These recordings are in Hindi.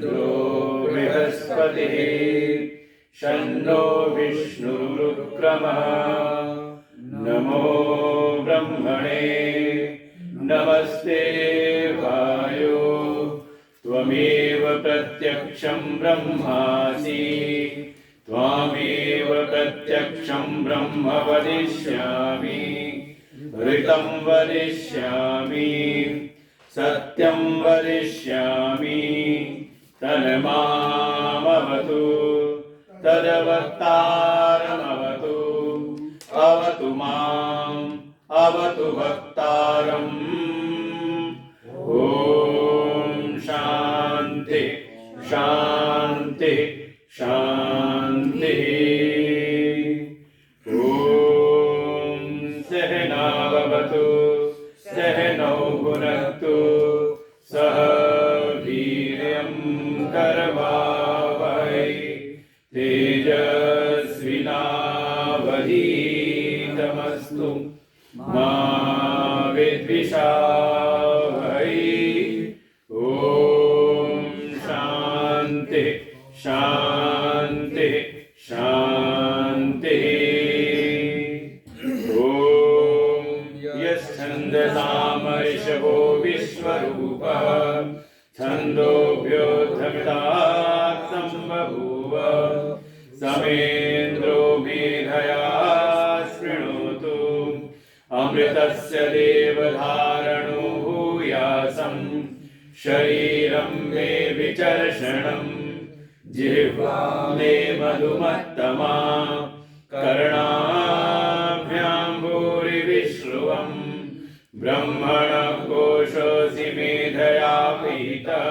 इंद्रो बृहस्पतिः शन्नो विष्णुरुक्रमः नमो ब्रह्मणे नमस्ते वायो त्वमेव प्रत्यक्षं ब्रह्मासि त्वामेव प्रत्यक्षं ब्रह्म वदिष्यामि ऋतं वदिष्यामि सत्यं वदिष्यामि तन्मामवतु तदवक्तारमवतु अवतु माम् अवतु वक्तारम् ॐ शान्ति शान्ति शान्तिः ॐ सहनावतु सहनौ भुनक्तु सह वीर्यं करवावहै तेजस्विनावधीतमस्तु मा विद्विषावहै ॐ शान्ति शान्ति शान्तिः ॐ यश्छन्दसामर्षभो विश्वरूपः छन्दोभ्योऽधमितात् बभूव समेन्द्रो मेधया शृणोतु अमृतस्य देवधारणो भूयासं शरीरं मे विचर्षणम् जिह्वा मे मधुमत्तमा कर्णाभ्यां भूरिविश्रुवम् ब्रह्मणः कोशोऽसि मेधया पीतः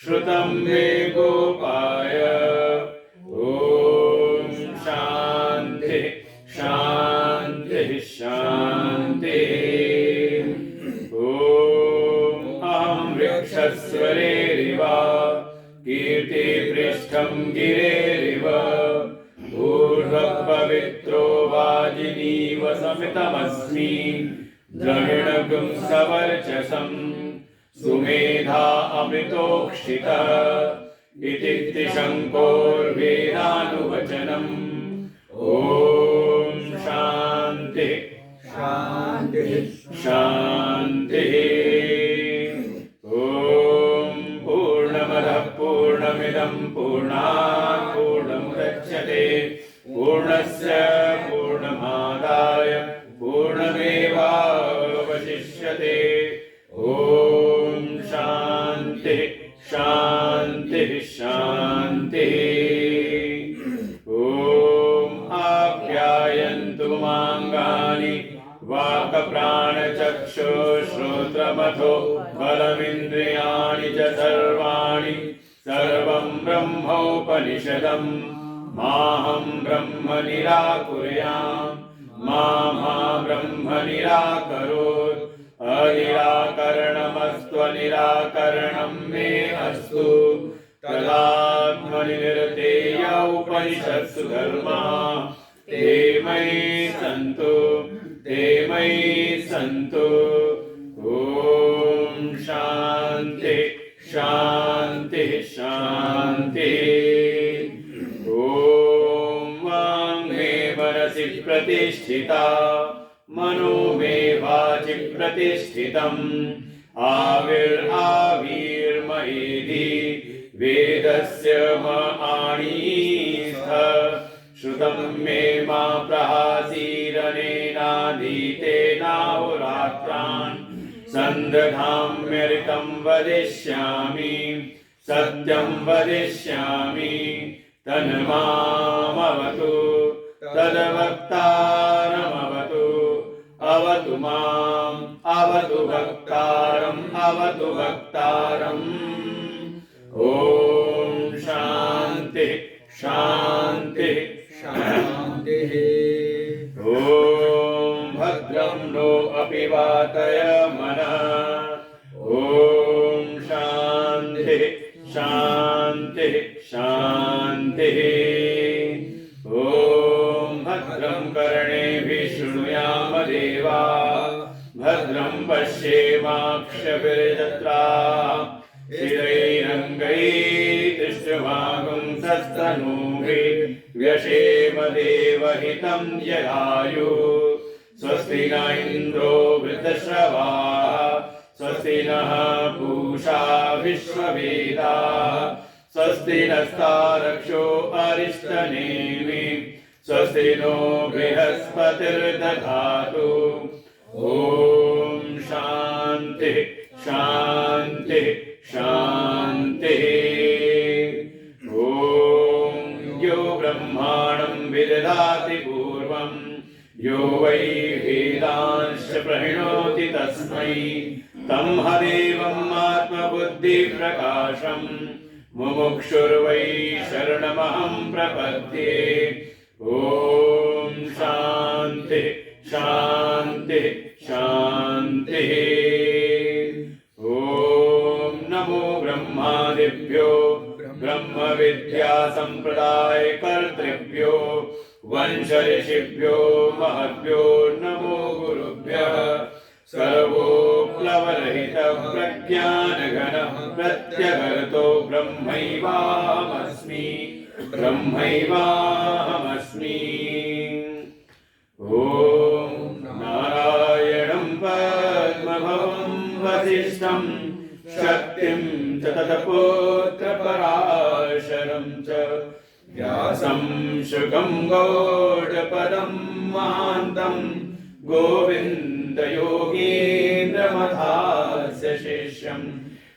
श्रुतं मे गोपाय ॐ शान्ति शान्ति शान्तिः ॐ अहं वृक्षस्वरेरिव कीर्तिपृष्ठं गिरेरिव ऊर्ध्वपवित्रो वाजिनीव समितमस्मि द्रविणगुं सवर्चसं सुमेधा अमृतोक्षितः इति त्रिशङ्कोर्वेदानुवचनम् ॐ शान्ति शान्ति शान्तिः ॐ पूर्णमदः पूर्णमिदं पूर्णात् पूर्णमुदच्यते पूर्णस्य पूर्णमादाय पूर्णमेवावशिष्यते ॐ शान्ति शान्ति शान्तिः ॐ आप्यायन्तु माङ्गानि वाक्प्राणचक्षुश्रोत्रमथो बलमिन्द्रियाणि च सर्वाणि सर्वं ब्रह्मोपनिषदम् माहं ब्रह्म निराकुर्याम् मा ब्रह्म निराकरोत् अनिराकरणमस्त्वनिराकरणं मे अस्तु तदात्मनिर्तेय उपनिषत्सु धर्मा ते मयि सन्तु ॐ शान्ति शान्ति शान्तिः ॐ वाङ् मे मनसि प्रतिष्ठिता मनो मे वाचि प्रतिष्ठितम् आविर्मयेधि वेदस्य मणिस्थ श्रुतं मे मा प्रहासीरनेनाधीतेनाहोरात्रान् सन्दधाम्यऋतं वदिष्यामि सत्यं वदिष्यामि तन्मामवतु तद्वक्तारमवतु अवतु माम् अवतु वक्तारम् अवतु वक्तारम् ॐ शान्ति शान्ति शान्तिः ॐ भद्रं नो अपि वातय मनः ॐ शान्ति शान्ति शान्तिः ॐ भद्रं कर्णेभिः शृणुयाम देवा भद्रं पश्येमाक्षभिर्यजत्राः स्थिरैरङ्गैस्तुष्टुवागुंसस्तनूभिः व्यशेम देवहितं यदायुः स्वस्ति न इन्द्रो वृद्धश्रवाः स्वस्ति नः पूषा विश्ववेदाः स्वस्ति नस्तारक्षो अरिष्टनेमिः स्वस्ति नो बृहस्पतिर्दधातु ॐ शान्तिः शान्तिः शान्तिः ॐ यो ब्रह्माणं विदधाति पूर्वं यो वै वेदांश्च प्रणोति तस्मै तं हदेवम् आत्मबुद्धिप्रकाशम् मुमुक्षुर्वै शरणमहं प्रपद्ये ॐ शान्तिः शान्तिः शान्तिः ॐ नमो ब्रह्मादिभ्यो ब्रह्मविद्या सम्प्रदायकर्तृभ्यो वंशऋषिभ्यो महद्भ्यो नमो गुरुभ्यः सर्वोप्लवरहित प्रज्ञानघन प्रत्यगर्तो ब्रह्मैवाहमस्मि ब्रह्मैवाहमस्मि ॐ नारायणं पद्मभवं वसिष्ठं शक्तिं च तत्पुत्रपराशरं च व्यासं शुकं गौडपदं महान्तं गोविन्दयोगीन्द्रमथास्य शिष्यं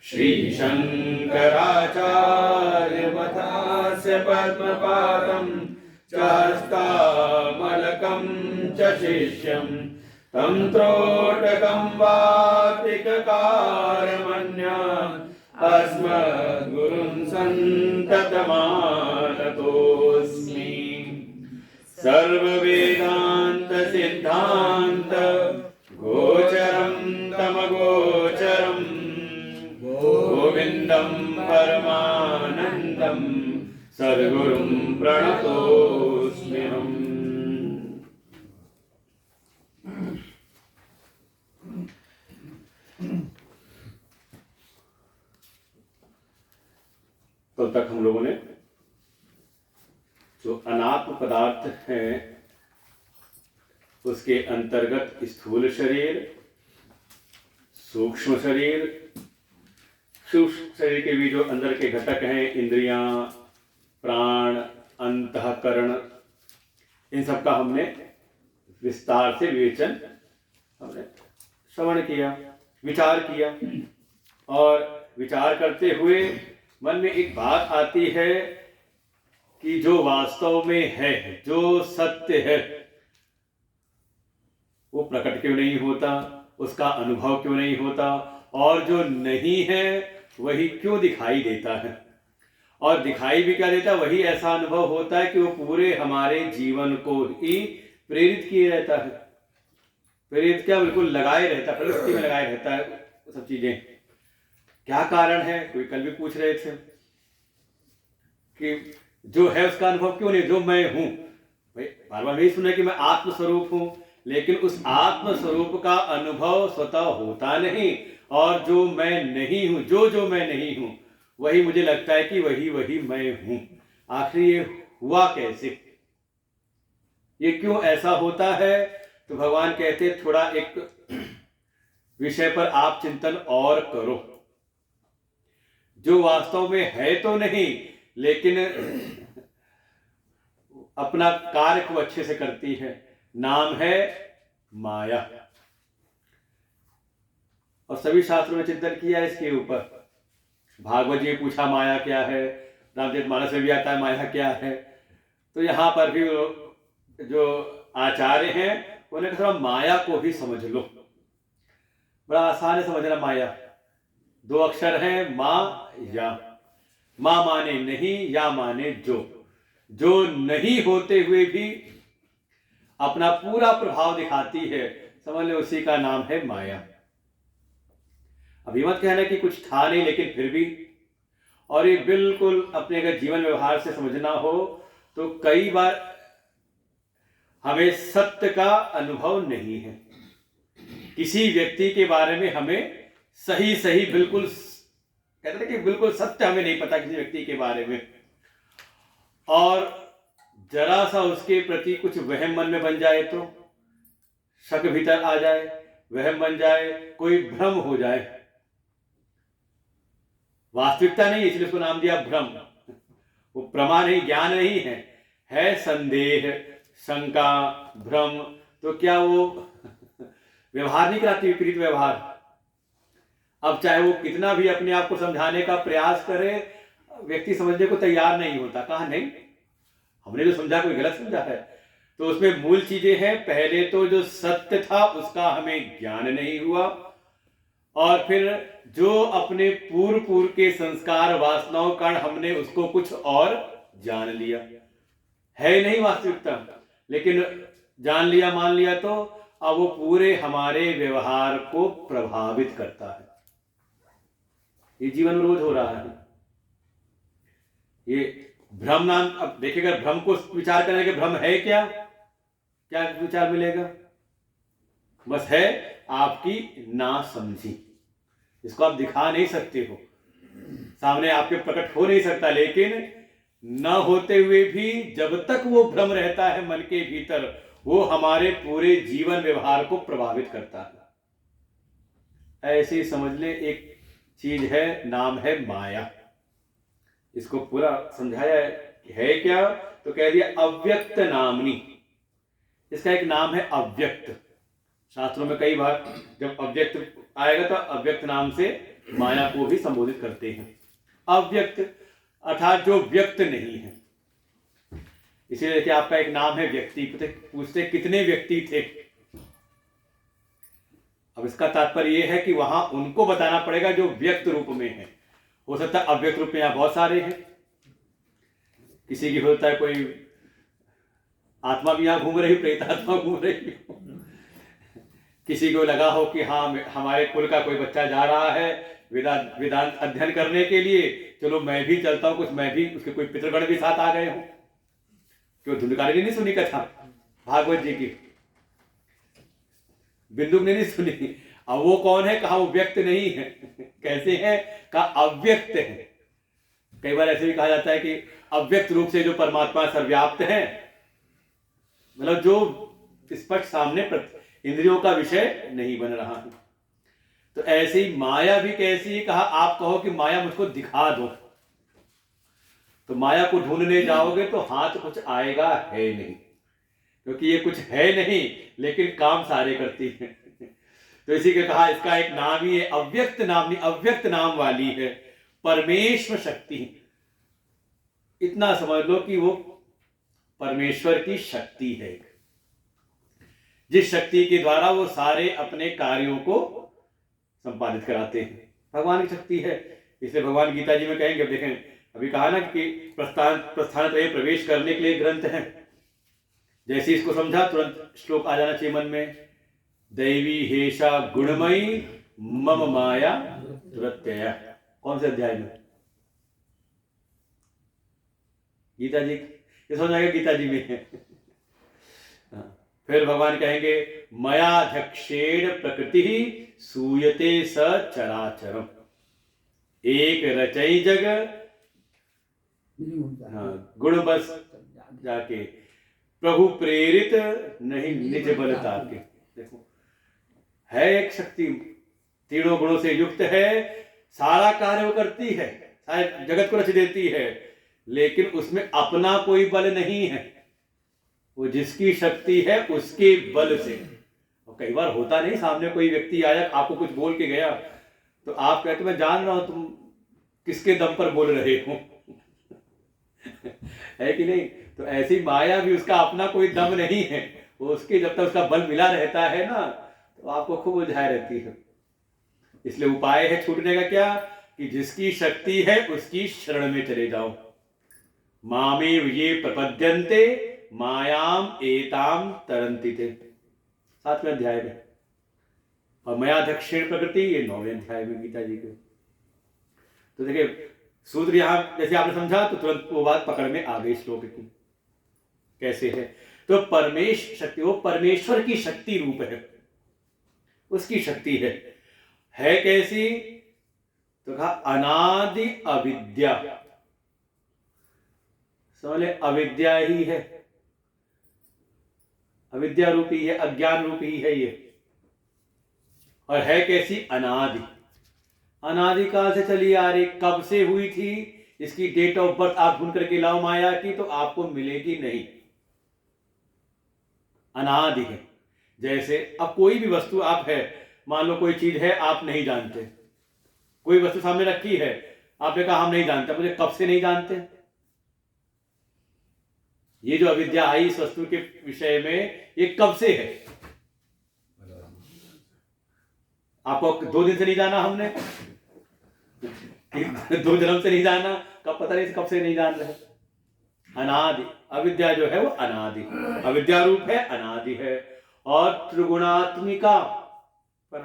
श्रीशङ्कराचार्यमथास्य पद्मपादं च हस्तामलकं च शिष्यं तं त्रोटकं वातिककारमन्या अस्मद्गुरुं सन्ततमानतोऽस्मि सर्ववेदान्त सिद्धान्त गोचरं तमगोचरं गोविन्दं परमानन्दं सद्गुरुं प्रणतोऽस्म्यहम्। तो तक हम लोगों ने जो अनात्म पदार्थ हैं उसके अंतर्गत स्थूल शरीर, सूक्ष्म शरीर, सूक्ष्म शरीर के भी जो अंदर के घटक हैं इंद्रियां, प्राण, अंतःकरण, इन सब का हमने विस्तार से विवेचन हमने श्रवण किया, विचार किया। और विचार करते हुए मन में एक बात आती है कि जो वास्तव में है, जो सत्य है, वो प्रकट क्यों नहीं होता, उसका अनुभव क्यों नहीं होता, और जो नहीं है वही क्यों दिखाई देता है। और दिखाई भी क्या देता, वही ऐसा अनुभव होता है कि वो पूरे हमारे जीवन को ही प्रेरित किए रहता है। प्रेरित क्या, बिल्कुल लगाए रहता है, प्रवृत्ति में लगाए रहता है सब चीजें। क्या कारण है, कोई कल भी पूछ रहे थे कि जो है उसका अनुभव क्यों नहीं, जो मैं हूं, भाई बार बार नहीं सुना कि मैं आत्मस्वरूप हूं, लेकिन उस आत्मस्वरूप का अनुभव स्वतः होता नहीं। और जो मैं नहीं हूं, जो मैं नहीं हूं, वही मुझे लगता है कि वही मैं हूं। आखिर ये हुआ कैसे, ये क्यों ऐसा होता है? तो भगवान कहते थोड़ा एक विषय पर आप चिंतन और करो। जो वास्तव में है तो नहीं, लेकिन अपना कार्य को अच्छे से करती है, नाम है माया। और सभी शास्त्रों में चिंतन किया इसके ऊपर। भागवत जी पूछा माया क्या है, रामचरितमानस में भी आता है माया क्या है। तो यहाँ पर भी जो आचार्य हैं उन्होंने कहा माया को भी समझ लो। बड़ा आसान है समझना माया। दो अक्षर हैं, माँ या। माँ माने नहीं, या माने जो नहीं होते हुए भी अपना पूरा प्रभाव दिखाती है, समझ लो उसी का नाम है माया। अभी मत कहना कि कुछ था नहीं, लेकिन फिर भी। और ये बिल्कुल अपने अगर जीवन व्यवहार से समझना हो तो कई बार हमें सत्य का अनुभव नहीं है। किसी व्यक्ति के बारे में हमें सही बिल्कुल कहते हैं कि बिल्कुल सत्य हमें नहीं पता किसी व्यक्ति के बारे में, और जरा सा उसके प्रति कुछ वहम मन में बन जाए तो शक भीतर आ जाए, वहम बन जाए, कोई भ्रम हो जाए, वास्तविकता नहीं, इसलिए उसको नाम दिया भ्रम। वो प्रमा नहीं, ज्ञान नहीं है संदेह, शंका, भ्रम। तो क्या वो व्यवहार नहीं कराती, विपरीत व्यवहार। अब चाहे वो कितना भी अपने आप को समझाने का प्रयास करे, व्यक्ति समझने को तैयार नहीं होता। कहा नहीं, हमने जो समझा कोई गलत समझा है। तो उसमें मूल चीजें हैं, पहले तो जो सत्य था उसका हमें ज्ञान नहीं हुआ, और फिर जो अपने पूर्व के संस्कार वासनाओं कारण हमने उसको कुछ और जान लिया, है नहीं वास्तविकता, लेकिन जान लिया, मान लिया, तो अब वो पूरे हमारे व्यवहार को प्रभावित करता है। ये जीवन रोज हो रहा है। ये भ्रम नाम, अब देखिएगा, भ्रम को विचार करने के भ्रम है क्या विचार मिलेगा? बस है आपकी ना समझी। इसको आप दिखा नहीं सकते हो, सामने आपके प्रकट हो नहीं सकता, लेकिन न होते हुए भी जब तक वो भ्रम रहता है मन के भीतर, वो हमारे पूरे जीवन व्यवहार को प्रभावित करता है। ऐसे ही समझ ले, एक चीज है, नाम है माया। इसको पूरा समझाया है क्या? तो कह दिया अव्यक्त नामनी। इसका एक नाम है अव्यक्त। शास्त्रों में कई बार जब अव्यक्त आएगा तो अव्यक्त नाम से माया को भी संबोधित करते हैं। अव्यक्त अर्थात जो व्यक्त नहीं है। इसीलिए देखिए, आपका एक नाम है व्यक्ति, पूछते कितने व्यक्ति थे। अब इसका तात्पर्य यह है कि वहां उनको बताना पड़ेगा जो व्यक्त रूप में है। हो सकता है अव्यक्त रूप में यहां बहुत सारे हैं, किसी की होता है कोई आत्मा भी यहां घूम रही, प्रेत आत्मा घूम रही, किसी को लगा हो कि हाँ हमारे कुल का कोई बच्चा जा रहा है वेदांत अध्ययन करने के लिए, चलो मैं भी चलता हूं, कुछ मैं भी, उसके कोई पितृगण भी साथ आ गए हो। क्यों धुंधकारी ने नहीं सुनी कथा भागवत जी की? बिंदु ने नहीं सुनी। अब वो कौन है? कहा वो व्यक्त नहीं है। कैसे है? कहा अव्यक्त है। कई बार ऐसे भी कहा जाता है कि अव्यक्त रूप से जो परमात्मा सर्वव्याप्त है, मतलब जो स्पष्ट सामने इंद्रियों का विषय नहीं बन रहा है। तो ऐसी माया भी कैसी? कहा आप कहो कि माया मुझको दिखा दो, तो माया को ढूंढने जाओगे तो हाथ कुछ आएगा है नहीं, क्योंकि ये कुछ है नहीं, लेकिन काम सारे करती है। तो इसी के कहा इसका एक नाम ही है अव्यक्त नाम, अव्यक्त नाम वाली है परमेश्वर शक्ति। इतना समझ लो कि वो परमेश्वर की शक्ति है, जिस शक्ति के द्वारा वो सारे अपने कार्यों को संपादित कराते हैं। भगवान की शक्ति है। इसलिए भगवान गीता जी में कहेंगे, देखें अभी कहा ना कि प्रस्थान प्रवेश करने के लिए ग्रंथ है। जैसे इसको समझा तुरंत श्लोक आ जाना चाहिए मन में, दैवी हेषा गुणमयी मम माया दुरत्यया। कौन से अध्याय में? गीता जी, ये समझ आएगा गीता जी में है। फिर भगवान कहेंगे मयाध्यक्षेण प्रकृति सूयते स चराचरम, एक रचई जग गुण बस जाके, प्रभु प्रेरित नहीं निज बल ताके। देखो है एक शक्ति, तीनों गुणों से युक्त है, सारा कार्य वो करती है, सारे जगत को रच देती है, लेकिन उसमें अपना कोई बल नहीं है। वो जिसकी शक्ति है उसके बल से। और कई बार होता नहीं, सामने कोई व्यक्ति आया आपको कुछ बोल के गया, तो आप कहते मैं जान रहा हूं तुम किसके दम पर बोल रहे हो। है कि नहीं? तो ऐसी माया भी, उसका अपना कोई दम नहीं है, वो उसके जब तक उसका बल मिला रहता है ना, तो आपको खूब उलझाए रहती है। इसलिए उपाय है छूटने का क्या? कि जिसकी शक्ति है उसकी शरण में चले जाओ। मामेव ये प्रपद्यन्ते मायाम एताम तरन्ति ते, 7वें अध्याय में। और मया दक्षिण प्रकृति, ये 9वें अध्याय में गीता जी के। तो देखिए सूत्र यहां जैसे आपने समझा तो तुरंत वो बात पकड़ में आ गई श्लोक की। कैसे है? तो परमेश शक्ति, वो परमेश्वर की शक्ति रूप है, उसकी शक्ति है कैसी? तो कहा अनादि अविद्या, समझ ले अविद्या ही है, अविद्या रूपी है, अज्ञान रूपी है ये। और है कैसी? अनादि, अनादिकाल से चली आ रही। कब से हुई थी इसकी डेट ऑफ बर्थ आप ढूंढ करके लाओ माया की तो आपको मिलेगी नहीं। अनादि है। जैसे अब कोई भी वस्तु आप है, मान लो कोई चीज है आप नहीं जानते, कोई वस्तु सामने रखी है, आपने कहा हम नहीं जानते, मुझे कब से नहीं जानते। ये जो अविद्या आई इस वस्तु के विषय में, ये कब से है? आपको 2 दिन से नहीं जाना हमने, 2 जन्म से नहीं जाना, कब पता नहीं कब से नहीं जान रहे। अनादि अविद्या जो है वो अनादि, अविद्या रूप है, अनादि है। और त्रिगुणात्मिका पर,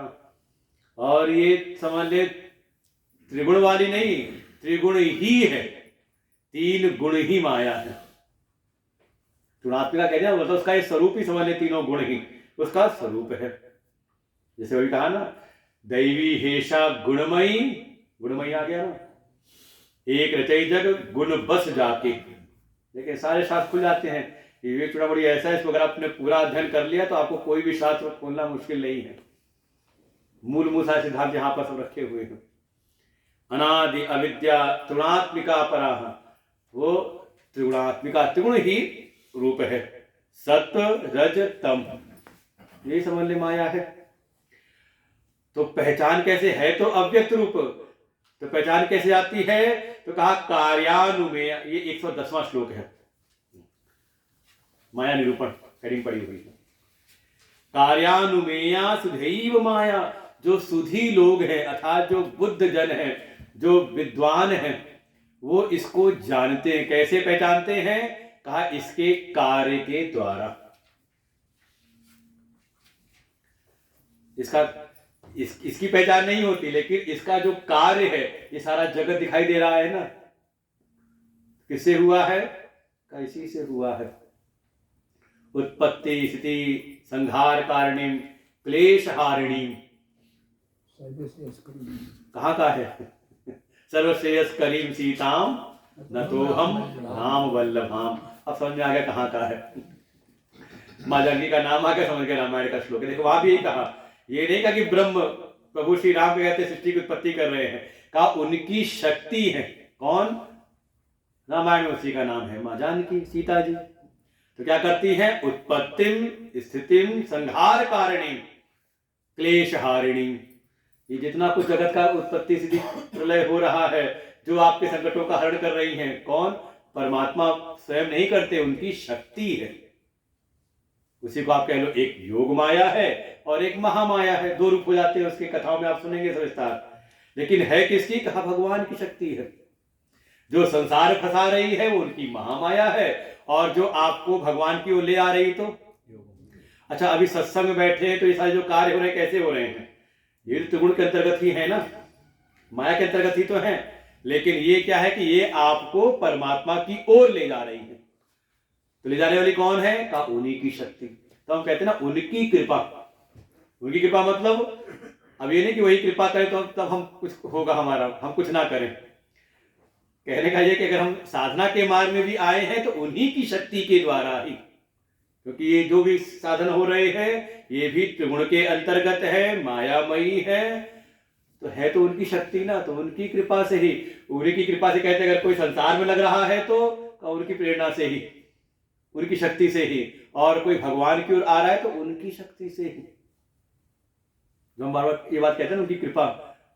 और ये समझ ले त्रिगुण वाली नहीं, त्रिगुण ही है, 3 गुण ही माया है। त्रिगुणात्मिका कहते हैं मतलब उसका ये स्वरूप ही समझ ले, तीनों गुण ही उसका स्वरूप है। जैसे वही कहा ना, दैवी हेषा गुणमयी, गुणमयी आ गया ना, एक रचई जग गुण बस जाके। देखिए सारे शास्त्र खुल जाते हैं। विवेक चूड़ामणि ऐसा है, इसको अगर आपने पूरा अध्ययन कर लिया तो आपको कोई भी शास्त्र खोलना मुश्किल नहीं है। मूल सारे सिद्धांत यहाँ पर सब रखे हुए हैं। अनादि अविद्या त्रिगुणात्मिका पराह, वो त्रिगुणात्मिका, त्रिगुण ही रूप है, सत्व रज तम, यही समझ ले माया है। तो पहचान कैसे है? तो अव्यक्त रूप। तो पहचान कैसे आती है? तो कहा कार्यानुमेय, ये 110वां श्लोक है, माया निरूपण हेडिंग पड़ी हुई है। कार्यानुमेया सुधैव माया, जो सुधी लोग हैं अर्थात जो बुद्ध जन हैं, जो विद्वान हैं, वो इसको जानते हैं। कैसे पहचानते हैं? कहा इसके कार्य के द्वारा। इसकी पहचान नहीं होती, लेकिन इसका जो कार्य है, ये सारा जगत दिखाई दे रहा है ना, किससे हुआ है? इसी से हुआ है। उत्पत्ति स्थिति संहार कारणीम क्लेश हारिणीम, कहाँ का है? सर्वश्रेयस करीम सीताम न तो हम राम वल्लभाम। अब समझ में आ गया कहाँ का है। माँ जानकी का नाम आ गया, समझ गया रामायण का श्लोक है। देखो वहां भी यही कहा, ये नहीं कहा कि ब्रह्म प्रभु श्री राम के कहते सृष्टि की उत्पत्ति कर रहे हैं, कहा उनकी शक्ति है। कौन? रामायण में उसी का नाम है माँ जानकी, सीता जी। तो क्या करती हैं? उत्पत्तिम स्थितिम संहार कारिणी क्लेश हारिणी। ये जितना कुछ जगत का उत्पत्ति स्थिति प्रलय हो रहा है, जो आपके संकटों का हरण कर रही हैं, कौन? परमात्मा स्वयं नहीं करते, उनकी शक्ति है। उसी को आप कह लो एक योग माया है और एक महामाया है। 2 रूप हो जाते हैं उसके, कथाओं में आप सुनेंगे सविस्तार। लेकिन है किसकी? कहा भगवान की शक्ति है। जो संसार फंसा रही है वो उनकी महामाया है, और जो आपको भगवान की ओर ले आ रही तो। अच्छा अभी सत्संग में बैठे हैं तो ये सारे जो कार्य हो रहे हैं कैसे हो रहे हैं? ये त्रिगुण के अंतर्गत ही है ना, माया के अंतर्गत ही तो है। लेकिन ये क्या है कि ये आपको परमात्मा की ओर ले जा रही है। तो ले जाने वाली कौन है? कहा उन्हीं की शक्ति। तो हम कहते हैं ना उनकी कृपा। उनकी कृपा मतलब अब ये नहीं कि वही कृपा करें तो तब हम कुछ होगा हमारा, हम कुछ ना करें। कहने का ये कि अगर हम साधना के मार्ग में भी आए हैं तो उन्हीं की शक्ति के द्वारा ही, क्योंकि ये जो भी साधन हो रहे हैं ये भी त्रिगुण के अंतर्गत है, मायामयी है, तो है तो उनकी शक्ति ना, तो उनकी कृपा से ही। उन्हीं की कृपा से कहते हैं अगर कोई संसार में लग रहा है तो उनकी प्रेरणा से ही, उनकी शक्ति से ही। और कोई भगवान की ओर आ रहा है तो उनकी शक्ति से ही। जो हम बार बार ये बात कहते हैं ना उनकी कृपा।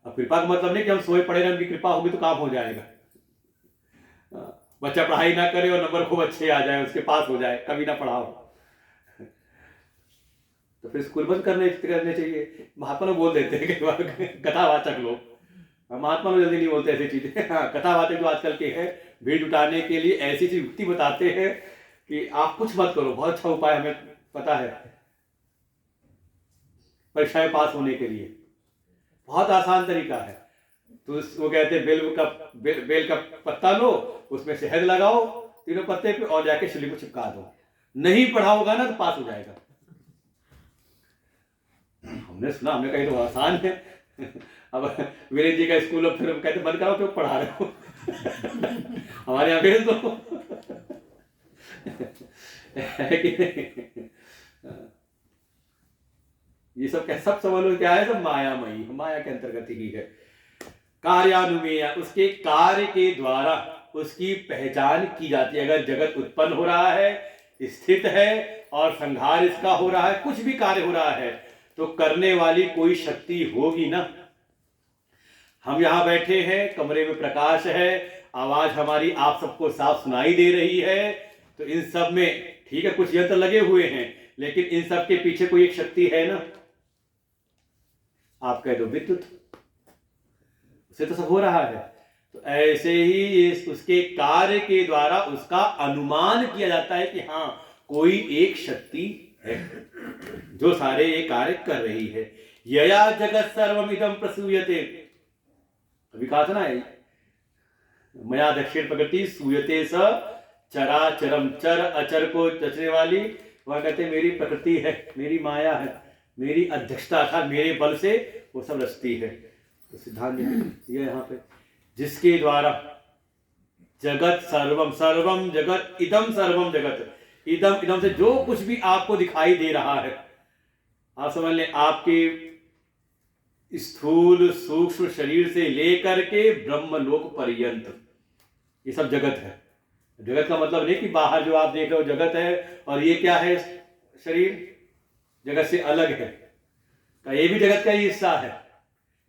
अब कृपा का मतलब नहीं कि हम सोए पड़े रहे, उनकी कृपा होगी तो काम हो जाएगा। बच्चा पढ़ाई ना करे और नंबर खूब अच्छे आ जाए, उसके पास हो जाए, कभी ना पढ़ाओ तो फिर स्कूल बंद करने चाहिए। महात्मा लोग बोल देते हैं कई बार, कथावाचक लोग। महात्मा लोग जल्दी नहीं बोलते ऐसी चीजें। हाँ, कथावाचक जो आजकल के हैं भीड़ जुटाने के लिए ऐसी सी युक्ति बताते हैं कि आप कुछ मत करो, बहुत अच्छा उपाय हमें पता है परीक्षा में पास होने के लिए, बहुत आसान तरीका है। तो वो कहते हैं बेल का पत्ता लो, उसमें शहद लगाओ 3 पत्ते पे और जाके शिली को चिपका दो, नहीं पढ़ा होगा ना तो पास हो जाएगा। हमने सुना, हमने कही तो आसान है। अब वीरेंद्र जी का स्कूल, अब फिर कहते बंद कराओ, क्यों पढ़ा रहे हो हमारे यहाँ भेज दो है कि नहीं? ये सब क्या, सब समझ लो क्या है, सब मायामयी, माया के अंतर्गत ही है। कार्यानुमेय, उसके कार्य के द्वारा उसकी पहचान की जाती है। अगर जगत उत्पन्न हो रहा है, स्थित है और संहार इसका हो रहा है, कुछ भी कार्य हो रहा है, तो करने वाली कोई शक्ति होगी ना। हम यहां बैठे हैं, कमरे में प्रकाश है, आवाज हमारी आप सबको साफ सुनाई दे रही है, तो इन सब में ठीक है कुछ यंत्र लगे हुए हैं, लेकिन इन सब के पीछे कोई एक शक्ति है ना। आप कह दो विद्युत, उससे तो सब हो रहा है। तो ऐसे ही उसके कार्य के द्वारा उसका अनुमान किया जाता है कि हाँ कोई एक शक्ति है जो सारे ये कार्य कर रही है। यया जगत सर्वमिदं प्रसूयते, अभी कहा था ना, मया दक्षिण प्रकृति सूयते स चराचरम, चर अचर को रचने वाली, वह कहते मेरी प्रकृति है, मेरी माया है, मेरी अध्यक्षता था, मेरे बल से वो सब रचती है। तो सिद्धांत ये यहाँ पे, जिसके द्वारा जगत सर्वम, सर्वम जगत, इदम सर्वम जगत, इदम, इदम से जो कुछ भी आपको दिखाई दे रहा है, आप समझ लें आपके स्थूल सूक्ष्म शरीर से लेकर के ब्रह्मलोक पर्यंत ये सब जगत है। जगत का मतलब नहीं कि बाहर जो आप देख रहे हो जगत है और ये क्या है शरीर जगत से अलग है, का ये भी जगत का ही हिस्सा है,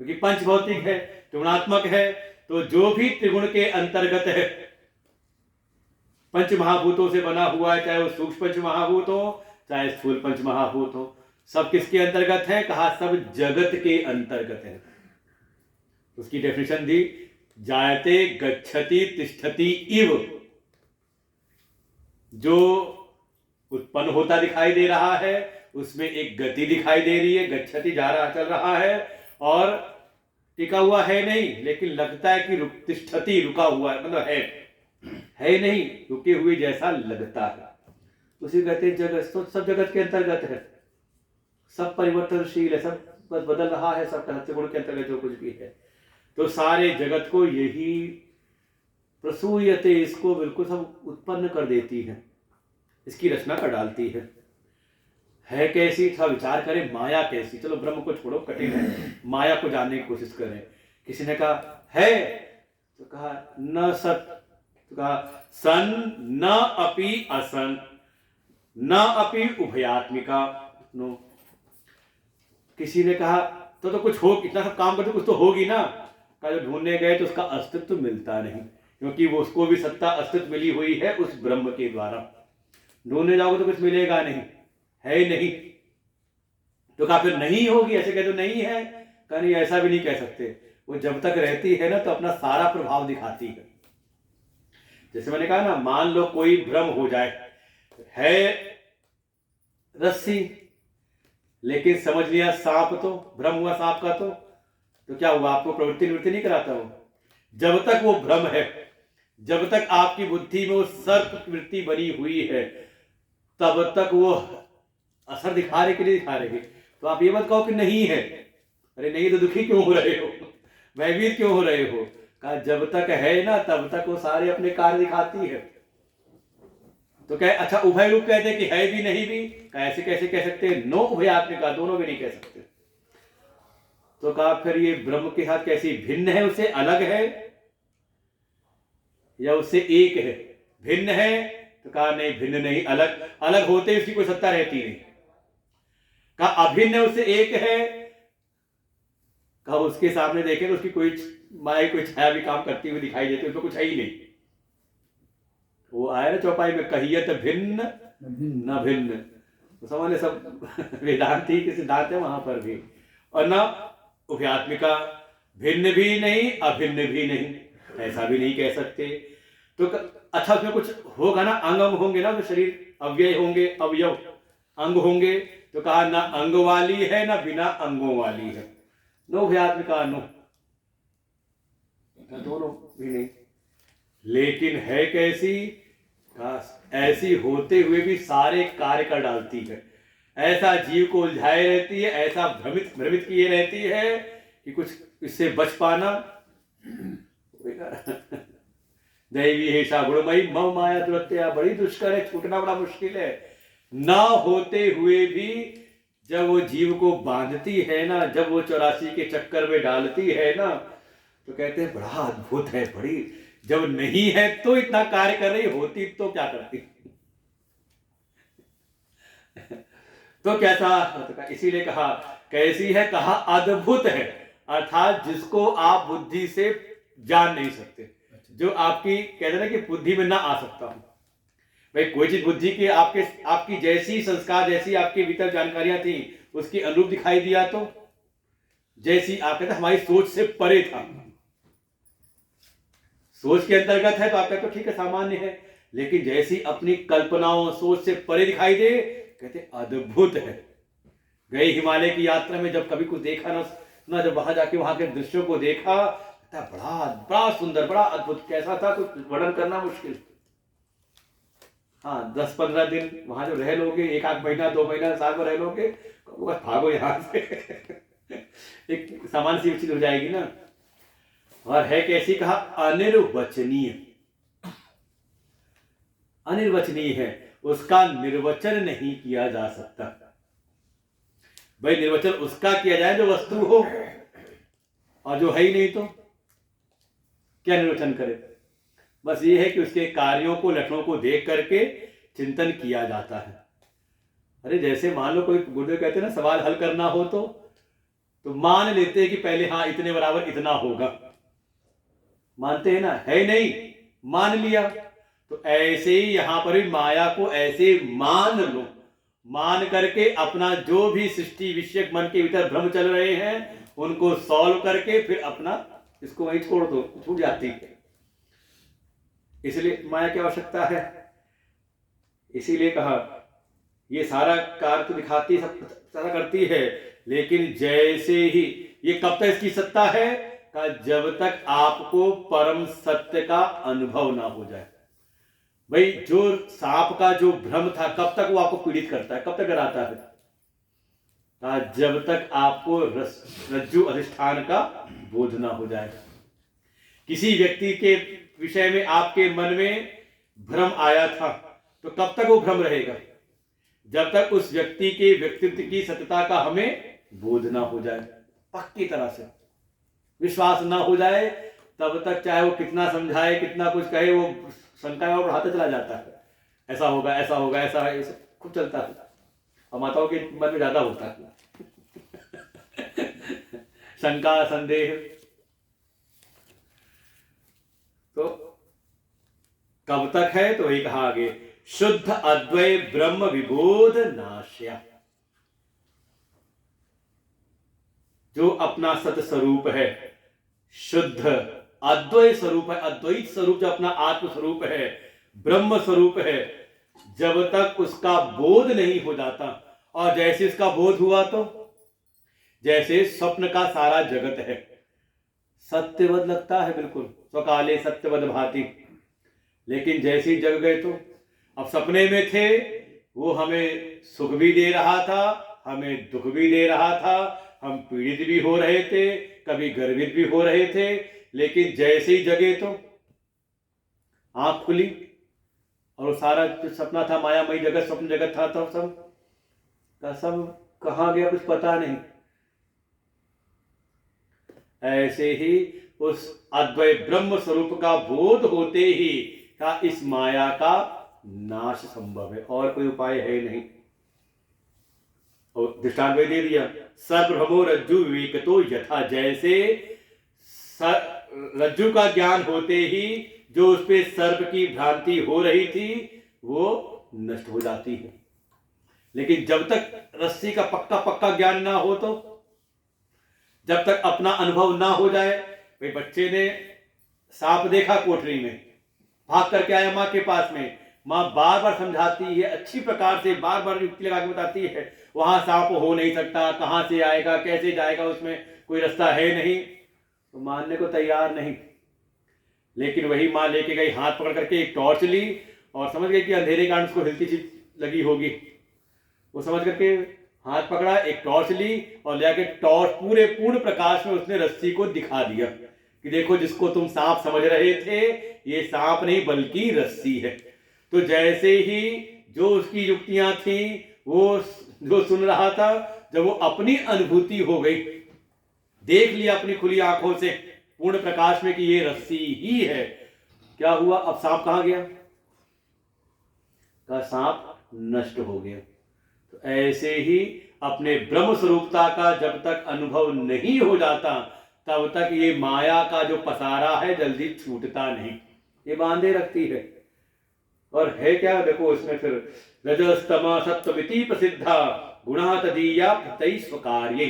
क्योंकि पंच भौतिक है, त्रिगुणात्मक है। तो जो भी त्रिगुण के अंतर्गत है, पंच महाभूतों से बना हुआ है, चाहे वो सूक्ष्म पंच महाभूत हो चाहे स्थूल पंच महाभूत हो, सब किसके अंतर्गत है? कहा सब जगत के अंतर्गत है। उसकी डेफिनेशन दी, जायते गच्छति तिष्ठति इव, जो उत्पन्न होता दिखाई दे रहा है उसमें एक गति दिखाई दे रही है, गच्छति जा रहा चल रहा है और टिका हुआ है नहीं, लेकिन लगता है कि तिष्ठति रुका हुआ है, मतलब है नहीं, रुके हुए जैसा लगता है, उसी कहते जगत। तो सब जगत के अंतर्गत है, सब परिवर्तनशील है, सब बस बदल रहा है, सब त्रिगुण के अंतर्गत जो कुछ भी है। तो सारे जगत को यही प्रसूयते, इसको बिल्कुल सब उत्पन्न कर देती है, इसकी रचना कर डालती है कैसी? था विचार करें, माया कैसी। चलो ब्रह्म को छोड़ो, कठिन है, माया को जानने की कोशिश करें। किसी ने कहा है, तो कहा न सत, तो कहा सन न अपि असन, न अपि उभयात्मिका नो। किसी ने कहा तो कुछ हो, इतना सब काम करते कुछ तो होगी ना। कहा जो ढूंढने गए तो उसका अस्तित्व मिलता नहीं, क्योंकि वो उसको भी सत्ता अस्तित्व मिली हुई है उस ब्रह्म के द्वारा। ढूंढने जाओगे तो कुछ मिलेगा नहीं, है ही नहीं। तो कहा फिर नहीं होगी, ऐसे कह तो नहीं है। कहा नहीं, ऐसा भी नहीं कह सकते, वो जब तक रहती है ना तो अपना सारा प्रभाव दिखाती है। जैसे मैंने कहा ना, मान लो कोई भ्रम हो जाए, है रस्सी लेकिन समझ लिया सांप, तो भ्रम हुआ सांप का, तो क्या हुआ? आपको प्रवृत्ति निवृत्ति नहीं कराता वो। जब तक वो भ्रम है, जब तक आपकी बुद्धि में वो सर्प वृत्ति बनी हुई है, तब तक वो असर दिखा रहे कि नहीं दिखा रहे। तो आप ये मत कहो कि नहीं है, अरे नहीं तो दुखी क्यों हो रहे हो, भयभीत क्यों हो रहे हो? कहा जब तक है ना तब तक वो सारे अपने कार्य दिखाती है। तो कहे अच्छा उभय रूप कहते कि है भी नहीं भी, ऐसे कैसे कह सकते? नो उभयात्मिका, दोनों भी नहीं कह सकते। तो कहा फिर ये ब्रह्म के साथ कैसी भिन्न है, उससे अलग है या उससे एक है? भिन्न है, तो कहा नहीं भिन्न नहीं, अलग। अलग होते उसकी कोई सत्ता रहती नहीं। कहा अभिन्न है, उससे एक है। कहा उसके सामने देखें तो उसकी कोई माया कोई छाया भी काम करती हुई दिखाई देती है, उसमें कुछ है ही नहीं। वो आया ना चौपाई में, कहियत भिन्न न भिन्न, तो समझ ले सब वेदांती के सिद्धांत है वहां पर भी। और न उभयात्मिका, भिन्न भी नहीं अभिन्न भी नहीं, ऐसा भी नहीं कह सकते। तो अच्छा उसमें कुछ होगा ना, अंग होंगे ना, तो शरीर अव्यय होंगे, अवयव अंग होंगे। तो कहा ना अंग वाली है ना बिना अंगों वाली है, नो उभयात्मिका नो, दोनों भी नहीं। लेकिन है कैसी? ऐसी होते हुए भी सारे कार्य कर डालती है, ऐसा जीव को उलझाए रहती है, ऐसा भ्रमित किए रहती है कि कुछ इससे बच पाना। दैवी हेषा गुणमयी मम माया दुरत्या, बड़ी दुष्कर है, छूटना बड़ा मुश्किल है। ना होते हुए भी जब वो जीव को बांधती है ना, जब वो 84 के चक्कर में डालती है ना, तो कहते हैं बड़ा अद्भुत है, बड़ी। जब नहीं है तो इतना कार्य कर रही, होती तो क्या करती। तो कैसा, इसीलिए कहा कैसी है, कहा अद्भुत है, अर्थात जिसको आप बुद्धि से जान नहीं सकते, जो आपकी कहते ना कि बुद्धि में ना आ सकता हूं। भाई कोई चीज बुद्धि की आपकी जैसी संस्कार, जैसी आपके भीतर जानकारियां थी, उसकी अनुरूप दिखाई दिया, तो जैसी आप कहते हमारी सोच से परे था, सोच के अंतर्गत है, तो आप कहते ठीक है, सामान्य है। लेकिन जैसी अपनी कल्पनाओं सोच से परे दिखाई दे, कहते अद्भुत है। गए हिमालय की यात्रा में जब कभी कुछ देखा ना, जब वहां जाके वहां के दृश्यों को देखा, बड़ा बड़ा सुंदर, बड़ा अद्भुत। कैसा था कुछ वर्णन करना मुश्किल। हाँ, 10-15 दिन वहां जो रह लोगे, 1-8 महीना 2 महीना साल में रह लोगे, बस भागो यहाँ से। एक सामान्य सी चीज हो जाएगी ना। और है कैसी, कहा अनिर्वचनीय। अनिर्वचनीय है, उसका निर्वचन नहीं किया जा सकता। भाई निर्वचन उसका किया जाए जो वस्तु हो, और जो है ही नहीं तो क्या निर्वचन करे। बस ये है कि उसके कार्यों को, लक्षणों को देख करके चिंतन किया जाता है। अरे जैसे मान लो कोई गुरुदेव कहते हैं ना, सवाल हल करना हो तो मान लेते हैं कि पहले हाँ इतने बराबर इतना होगा, मानते हैं ना, है नहीं, मान लिया। तो ऐसे ही यहां पर भी माया को ऐसे मान लो, मान करके अपना जो भी सृष्टि विषयक मन के भीतर भ्रम चल रहे हैं उनको सॉल्व करके फिर अपना इसको वहीं छोड़ दो, छूट जाती है। इसलिए माया की आवश्यकता है। इसीलिए कहा ये सारा कार्य तो दिखाती, सब सारा करती है, लेकिन जैसे ही ये कब तक इसकी सत्ता है, का जब तक आपको परम सत्य का अनुभव ना हो जाए। भाई जो सांप का जो भ्रम था, कब तक वो आपको पीड़ित करता है, कब तक डराता है, जब तक आपको रज्जु अधिष्ठान का बोध ना हो जाए। किसी व्यक्ति के विषय में आपके मन में भ्रम आया था, तो कब तक वो भ्रम रहेगा, जब तक उस व्यक्ति के व्यक्तित्व की सत्यता का हमें बोध ना हो जाए, पक्की तरह से विश्वास ना हो जाए, तब तक चाहे वो कितना समझाए, कितना कुछ कहे, वो शंका और बढ़ाता चला जाता है। ऐसा होगा, ऐसा होगा, ऐसा खूब चलता है, और माताओं के मन में ज्यादा होता है शंका, संदेह। तो कब तक है, तो वही कहा आगे, शुद्ध अद्वय ब्रह्म विबोध नाश्या। जो अपना सत स्वरूप है, शुद्ध अद्वय स्वरूप है, अद्वैत स्वरूप जो अपना आत्म स्वरूप है, ब्रह्म स्वरूप है, जब तक उसका बोध नहीं हो जाता, और जैसे इसका बोध हुआ तो जैसे स्वप्न का सारा जगत है, सत्यवद लगता है, बिल्कुल स्वकाले सत्यवद भाति, लेकिन जैसे ही जग गए तो अब सपने में थे, वो हमें सुख भी दे रहा था, हमें दुख भी दे रहा था, हम पीड़ित भी हो रहे थे, कभी गर्वित भी हो रहे थे, लेकिन जैसे ही जगे तो आंख खुली और सारा जो सपना था, मायामयी जगत, स्वप्न जगत था, तो सब कहां गया कुछ पता नहीं। ऐसे ही उस अद्वय ब्रह्म स्वरूप का बोध होते ही का इस माया का नाश संभव है, और कोई उपाय है नहीं। और दृष्टांत दे दिया, सर्वभ्रमो रज्जु विवेकतो यथा, जैसे रज्जु का ज्ञान होते ही जो उस पे सर्प की भ्रांति हो रही थी वो नष्ट हो जाती है। लेकिन जब तक रस्सी का पक्का पक्का ज्ञान ना हो, तो जब तक अपना अनुभव ना हो जाए, भाई बच्चे ने सांप देखा कोठरी में, भाग करके आया माँ के पास में, माँ बार बार समझाती है, अच्छी प्रकार से बार बार युक्ति लगा के बताती है, वहां सांप हो नहीं सकता, कहां से आएगा, कैसे जाएगा, उसमें कोई रास्ता है नहीं, तो मानने को तैयार नहीं। लेकिन वही माँ लेके गई, हाथ पकड़ करके एक टॉर्च ली और समझ गई कि अंधेरे कारण उसको हिलती चीज लगी होगी, वो समझ करके हाथ पकड़ा, एक टॉर्च ली और ले आके टॉर्च पूरे पूर्ण प्रकाश में उसने रस्सी को दिखा दिया कि देखो, जिसको तुम सांप समझ रहे थे, ये सांप नहीं बल्कि रस्सी है। तो जैसे ही जो उसकी युक्तियां थी, वो जो सुन रहा था, जब वो अपनी अनुभूति हो गई, देख लिया अपनी खुली आंखों से पूर्ण प्रकाश में कि ये रस्सी ही है, क्या हुआ? अब सांप कहां गया? का सांप नष्ट हो गया। तो ऐसे ही अपने ब्रह्म स्वरूपता का जब तक अनुभव नहीं हो जाता, तब तक ये माया का जो पसारा है जल्दी छूटता नहीं, ये बांधे रखती है। और है क्या? देखो इसमें फिर रजस्तमा सत्वमिति प्रसिद्धा गुणा तदीया प्रतई स्वकार्य,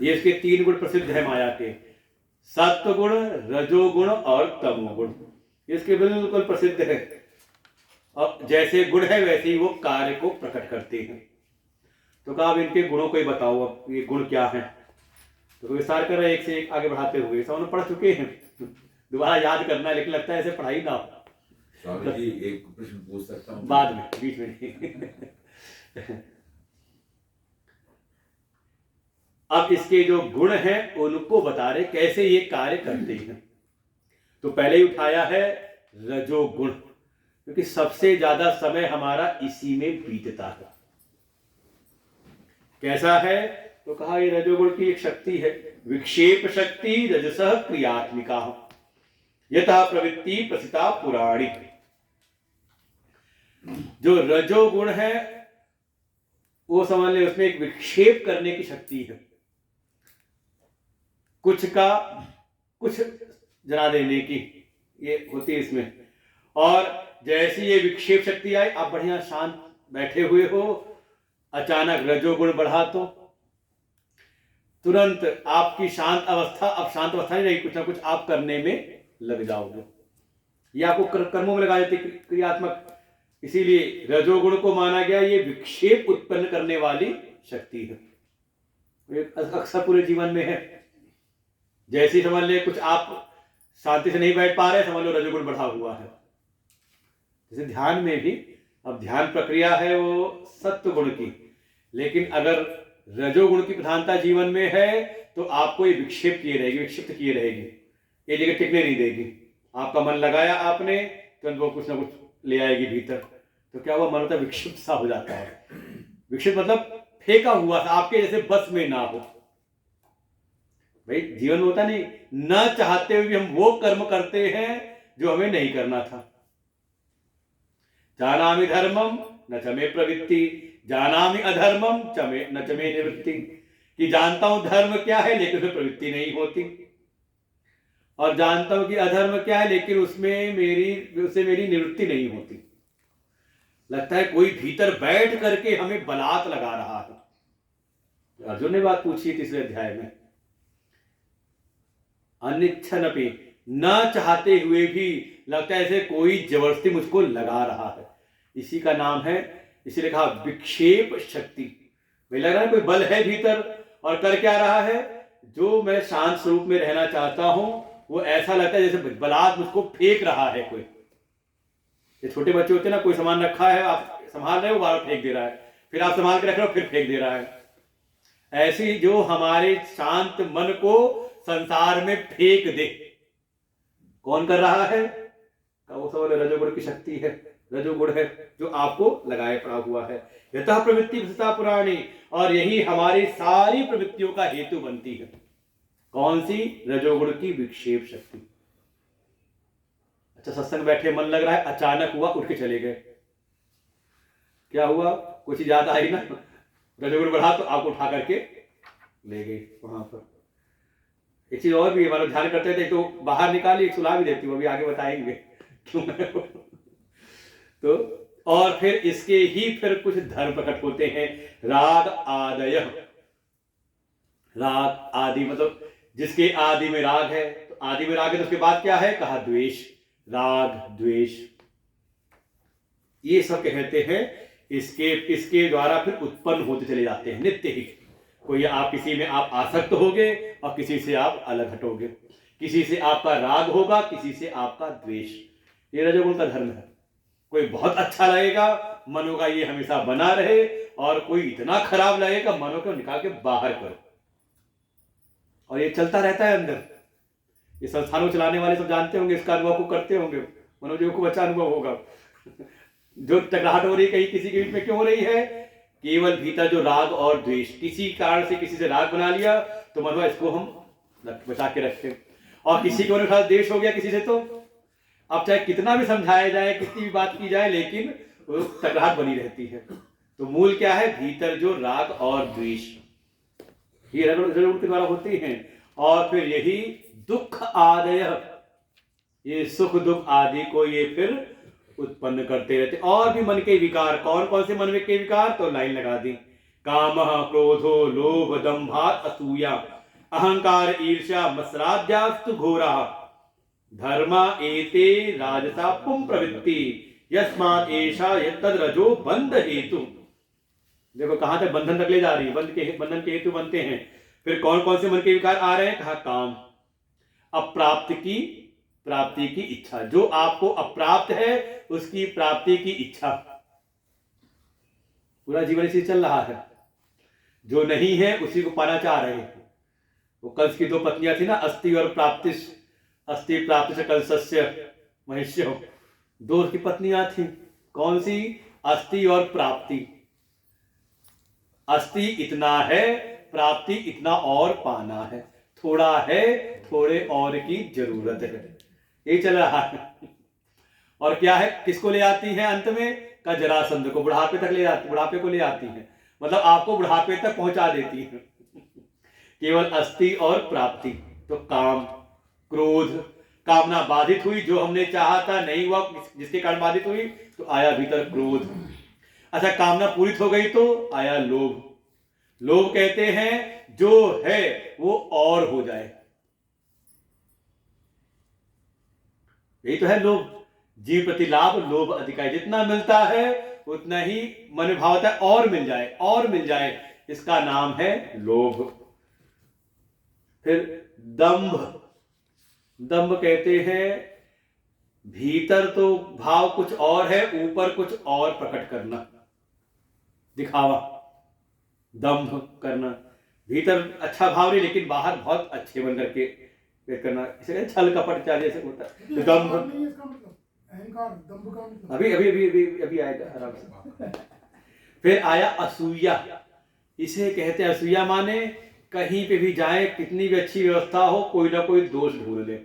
ये इसके 3 गुण प्रसिद्ध है माया के, सत्व गुण, रजोगुण और तमोगुण, इसके बिल्कुल प्रसिद्ध है। अब जैसे गुण है वैसे ही वो कार्य को प्रकट करते हैं। तो कहा अब इनके गुणों को ही बताओ, अब ये गुण क्या है? तो विस्तार कर रहे एक से एक आगे बढ़ाते हुए, सब पढ़ चुके हैं, दोबारा याद करना है, लेकिन लगता है ऐसे पढ़ाई ना हो। स्वामी जी एक प्रश्न पूछ सकता हूँ? बाद में, बीच में नहीं। अब इसके जो गुण हैं उनको बता रहे कैसे ये कार्य करते हैं। तो पहले ही उठाया है रजोगुण, क्योंकि सबसे ज्यादा समय हमारा इसी में बीतता है। कैसा है? तो कहा ये रजोगुण की एक शक्ति है, विक्षेप शक्ति रजसः क्रियात्मिका यथा प्रवृत्ति प्रसिता पुराणी। जो रजोगुण है वो समझ ले, उसमें एक विक्षेप करने की शक्ति है, कुछ का कुछ जना देने की ये होती है इसमें। और जैसी ये विक्षेप शक्ति आई, आप बढ़िया शांत बैठे हुए हो, अचानक रजोगुण बढ़ा तो तुरंत आपकी शांत अवस्था अब शांत अवस्था नहीं रही, कुछ ना कुछ आप करने में लग जाओगे, ये आपको कर्मों में लगा देती क्रियात्मक। इसीलिए रजोगुण को माना गया ये विक्षेप उत्पन्न करने वाली शक्ति है, अक्सर पूरे जीवन में है। जैसे समझ ले कुछ आप शांति से नहीं बैठ पा रहे, समझ लो रजोगुण बढ़ा हुआ है। जैसे ध्यान में भी, अब ध्यान प्रक्रिया है वो सत्व गुण की, लेकिन अगर रजोगुण की प्रधानता जीवन में है तो आपको ये विक्षेप किए रहेगी, विक्षिप्त किए रहेगी, ये जगह टिकने नहीं देगी। आपका मन लगाया आपने, तुरंत वो कुछ ना कुछ ले आएगी भीतर। तो क्या हुआ? मन होता है विक्षिप्त सा हो जाता है। विक्षिप्त मतलब फेंका हुआ था, आपके जैसे बस में ना हो। भाई जीवन में होता नहीं, न चाहते हुए भी हम वो कर्म करते हैं जो हमें नहीं करना था। जानामि धर्मम न च मे प्रवृत्ति, जानामि अधर्मम न च मे निवृत्ति, कि जानता हूं धर्म क्या है लेकिन उसमें प्रवृत्ति नहीं होती, और जानता हूं कि अधर्म क्या है लेकिन उसमें मेरी निवृत्ति नहीं होती। लगता है कोई भीतर बैठ करके हमें बलात लगा रहा है। अर्जुन ने बात पूछी तीसरे अध्याय में, अनिच्छनपि, न चाहते हुए भी लगता है ऐसे कोई जबरदस्ती मुझको लगा रहा है। इसी का नाम है, इसीलिए कहा विक्षेप शक्ति। मुझे लग रहा है कोई बल है भीतर, और कर क्या रहा है? जो मैं शांत स्वरूप में रहना चाहता हूं वो ऐसा लगता है जैसे बलात् मुझको फेंक रहा है कोई। ये छोटे बच्चे होते हैं ना, कोई सामान रखा है, आप संभाल रहे हो, बार फेंक दे रहा है, फिर आप संभाल के रख रहे हो, फिर फेंक दे रहा है। ऐसी जो हमारे शांत मन को संसार में फेंक दे, कौन कर रहा है? वो सब रजोगुण की शक्ति है, रजोगुण है जो आपको लगाए पड़ा हुआ है। यतः प्रवृत्ति प्रसिता पुराणी, और यही हमारी सारी प्रवृत्तियों का हेतु बनती है। कौन सी? रजोगुण की विक्षेप शक्ति। अच्छा, सत्संग बैठे मन लग रहा है, अचानक हुआ उठ के चले गए, क्या हुआ? कुछ ज्यादा आई ना, रजोगुण बढ़ा तो आपको उठा करके ले गए वहां पर। एक चीज और भी है, मतलब ध्यान करते थे तो बाहर निकाली, एक सुला भी देती हूँ, अभी आगे बताएंगे क्यों। तो और फिर इसके ही फिर कुछ धर्म प्रकट होते हैं, राग आदय। राग आदि मतलब जिसके आदि में राग है, तो आदि में राग है तो उसके बाद क्या है? कहा द्वेष, राग द्वेष, ये सब कहते हैं इसके द्वारा फिर उत्पन्न होते चले जाते हैं नित्य ही। कोई आप किसी में आप आसक्त होगे और किसी से आप अलग हटोगे, किसी से आपका राग होगा, किसी से आपका द्वेष। ये रजोगुण का धर्म है। कोई बहुत अच्छा लगेगा, मनो का ये हमेशा बना रहे, और कोई इतना खराब लगेगा मनो को निकाल के बाहर करो। और ये चलता रहता है अंदर। ये संस्थानों को चलाने वाले सब जानते होंगे, इसका अनुभव को करते होंगे, मनोजों को अच्छा अनुभव होगा। जो टकराहट हो रही कहीं किसी के बीच में क्यों हो रही है? केवल भीतर जो राग और द्वेष, किसी कारण से किसी से राग बना लिया तो मनवा इसको हम बचा के रखें, और किसी के साथ द्वेष हो गया किसी से, तो अब चाहे कितना भी समझाया जाए, कितनी भी बात की जाए, लेकिन वो टकराहट बनी रहती है। तो मूल क्या है? भीतर जो राग और द्वेष, ये रगड़ के द्वारा होती हैं। और फिर यही दुख आदय, ये सुख दुख आदि को ये फिर उत्पन्न करते रहते। और भी मन के विकार, कौन कौन से मन के विकार? तो लाइन लगा दी। काम, क्रोधो, लोभ, दंभात, असूया, अहंकार, ईर्ष्या, मत्सराद्यास्तु घोरा, धर्मा एते राजसा पुम प्रवृत्ति, यस्मात् एषा यत्तद् रजो बंध हेतु। देखो कहां तक बंधन तक ले जा रही है, बंधन के हेतु बनते हैं। फिर कौन कौन से मन के विकार आ रहे हैं? कहा काम, अप्राप्त की प्राप्ति की इच्छा, जो आपको अप्राप्त है उसकी प्राप्ति की इच्छा। पूरा जीवन इसी चल रहा है। जो नहीं है उसी को पाना चाह रहे हैं। वो कंस की दो पत्नियां थी ना, अस्ति और प्राप्तिश, अस्ति प्राप्तिश कंसस्य महिष्यो, दो की पत्नियां थी। कौन सी? अस्ति और प्राप्ति। अस्ति इतना है, प्राप्ति इतना और पाना है, थोड़ा है, थोड़े और की जरूरत है, ये चल रहा है। और क्या है? किसको ले आती है अंत में? का जरासंध को, बुढ़ापे तक ले जाती, बुढ़ापे को ले आती है, मतलब आपको बुढ़ापे तक पहुंचा देती है। केवल अस्ति और प्राप्ति। तो काम, क्रोध, कामना बाधित हुई, जो हमने चाहा था नहीं हुआ, जिसके कारण बाधित हुई, तो आया भीतर क्रोध। अच्छा, कामना पूरी हो गई तो आया लोभ। लोभ कहते हैं जो है वो और हो जाए, यही तो है लोभ। जीव प्रति लाभ लोभ अधिकाय, जितना मिलता है उतना ही मन भावता है और मिल जाए, और मिल जाए, इसका नाम है लोभ। फिर दंभ, दंभ कहते हैं भीतर तो भाव कुछ और है, ऊपर कुछ और प्रकट करना, दिखावा, दंभ करना। भीतर अच्छा भाव नहीं, लेकिन बाहर बहुत अच्छे बन करके करना, इसे छल कपट चाहे से होता है। तो दंभ, अहंकार, दंभ का मतलब अभी अभी अभी अभी अभी आएगा आराम से। फिर आया असूया, इसे कहते हैं असूया माने कहीं पे भी जाए, कितनी भी अच्छी व्यवस्था हो, कोई ना कोई दोष ढूंढ ले।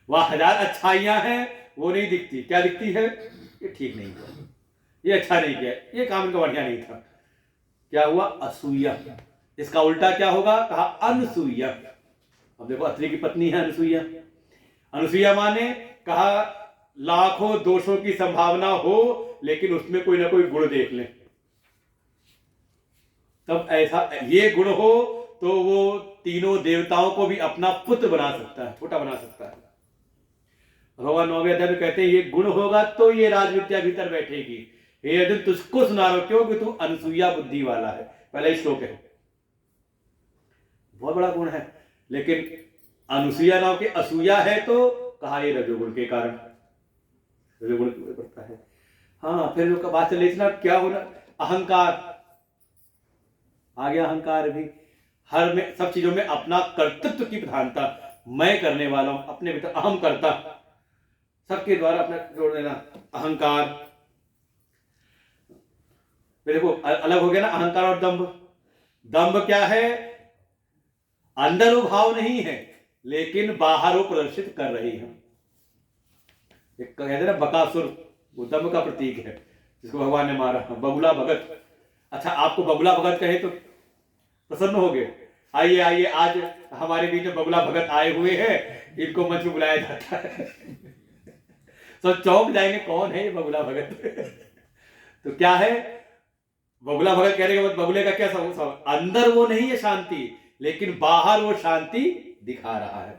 वह हजार अच्छाइयां हैं, वो नहीं दिखती। क्या दिखती है? ये ठीक नहीं किया, ये अच्छा नहीं किया, ये काम इनका बढ़िया नहीं था। क्या हुआ? असूया। इसका उल्टा क्या होगा? कहा अनसूया। अब देखो, अत्रि की पत्नी है अनसूया। अनसूया माने कहा लाखों दोषों की संभावना हो, लेकिन उसमें कोई ना कोई गुण देख ले, तब ऐसा ये गुण हो तो वो तीनों देवताओं को भी अपना पुत्र बना सकता है, छोटा बना सकता है। भगवान 9वें अध्याय में कहते हैं ये गुण होगा तो ये राजविद्या भीतर बैठेगी। हे अर्जुन, तुझको सुना रहा हूं, क्योंकि तू अनसूया बुद्धि वाला है। पहला ही श्लोक है, बहुत बड़ा गुण है। लेकिन अनुसूया नाम के असूया है, तो कहा ये रजोगुण के कारण, रजोगुण बढ़ता है। हाँ, फिर जो बात चले इतना क्या होना? अहंकार आ गया। अहंकार भी हर में, सब चीजों में अपना कर्तृत्व की प्रधानता, मैं करने वाला हूं, अपने भीतर अहम करता, सबके द्वारा अपना जोड़ देना, अहंकार। फिर देखो अलग हो गया ना अहंकार और दंभ। दंभ क्या है? अंदर वो भाव नहीं है, लेकिन बाहर वो प्रदर्शित कर रही है। एक कहते हैं ना बकासुर, वो दंभ का प्रतीक है, जिसको भगवान ने मारा। बगुला भगत। अच्छा, आपको बगुला भगत कहे तो प्रसन्न हो गए? आइए आइए, आज हमारे बीच में बगुला भगत आए हुए हैं, इनको मंच में बुलाया जाता है। तो चौंक जाएंगे, कौन है ये बगुला भगत? तो क्या है बगुला भगत कहने के बाद? बगुले का क्या सब अंदर वो नहीं है शांति, लेकिन बाहर वो शांति दिखा रहा है।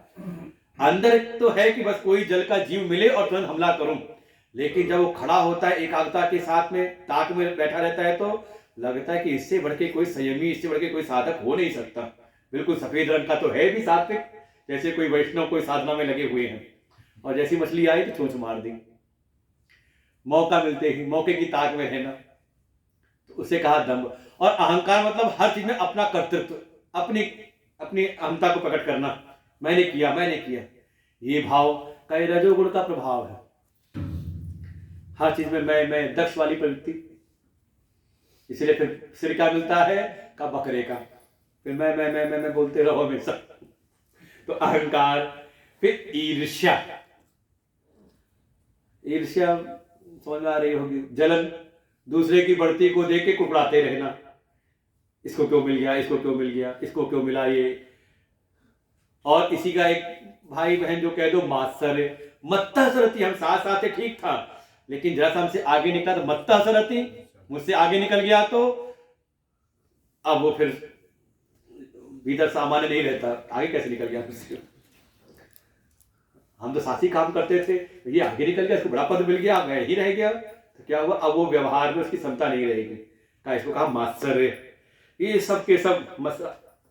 अंदर तो है कि बस कोई जल का जीव मिले और तुरंत हमला करूं, लेकिन जब वो खड़ा होता है एकाग्रता के साथ में, ताक में बैठा रहता है, तो लगता है कि इससे बढ़ के कोई संयमी, इससे बढ़ के कोई साधक हो नहीं सकता। बिल्कुल सफेद रंग का तो है भी सात्विक, जैसे कोई वैष्णव कोई साधना में लगे हुए हैं, और जैसी मछली आई तो चोंच मार दी। मौका मिलते ही मौके की ताक में रहना, तो उसे कहा दंभ। और अहंकार मतलब हर चीज में अपना कर्तृत्व, अपनी अपनी अहमता को प्रकट करना, मैंने किया मैंने किया, ये भाव का ये रजोगुण का प्रभाव है। हर चीज में मैं दक्ष वाली प्रवृत्ति, इसलिए फिर क्या मिलता है का बकरे का, फिर मैं बोलते रहो हमेशा। तो अहंकार, फिर ईर्ष्या, ईर्ष्या समझ में आ रही होगी, जलन, दूसरे की बढ़ती को देख के कुकड़ाते रहना, इसको क्यों मिल गया, इसको क्यों मिल गया, इसको क्यों मिला ये। और इसी का एक भाई बहन जो कह दो मात्सर्य, मत्ता सरती, हम साथ साथ ठीक था, लेकिन जरा सा हमसे आगे निकला तो मत्ता सरती, मुझसे आगे निकल गया तो अब वो फिर भीतर सामान्य नहीं रहता, आगे कैसे निकल गया मुझसे। हम तो साथी काम करते थे, ये आगे निकल गया, इसको बड़ा पद मिल गया, मैं ही रह गया, तो क्या हुआ, अब वो व्यवहार में उसकी क्षमता नहीं रहेगी, का इसको कहा मात्सर्य। ये सब के सब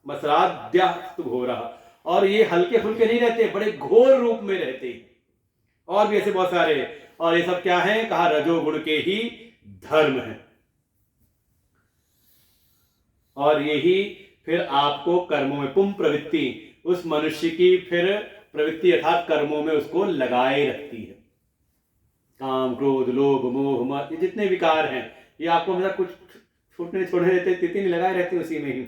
मसराद्यास्तु हो रहा, और ये हल्के फुल्के नहीं रहते, बड़े घोर रूप में रहते, और भी ऐसे बहुत सारे। और ये सब क्या है, कहा रजोगुण के ही धर्म है। और यही फिर आपको कर्मों में पुम प्रवृत्ति, उस मनुष्य की फिर प्रवृत्ति अर्थात कर्मों में उसको लगाए रखती है। काम, क्रोध, लोभ, मोह, मद, ये जितने विकार हैं, ये आपको मतलब कुछ छूटने छोड़ने देते, तिथि नहीं लगाए रहते उसी में ही।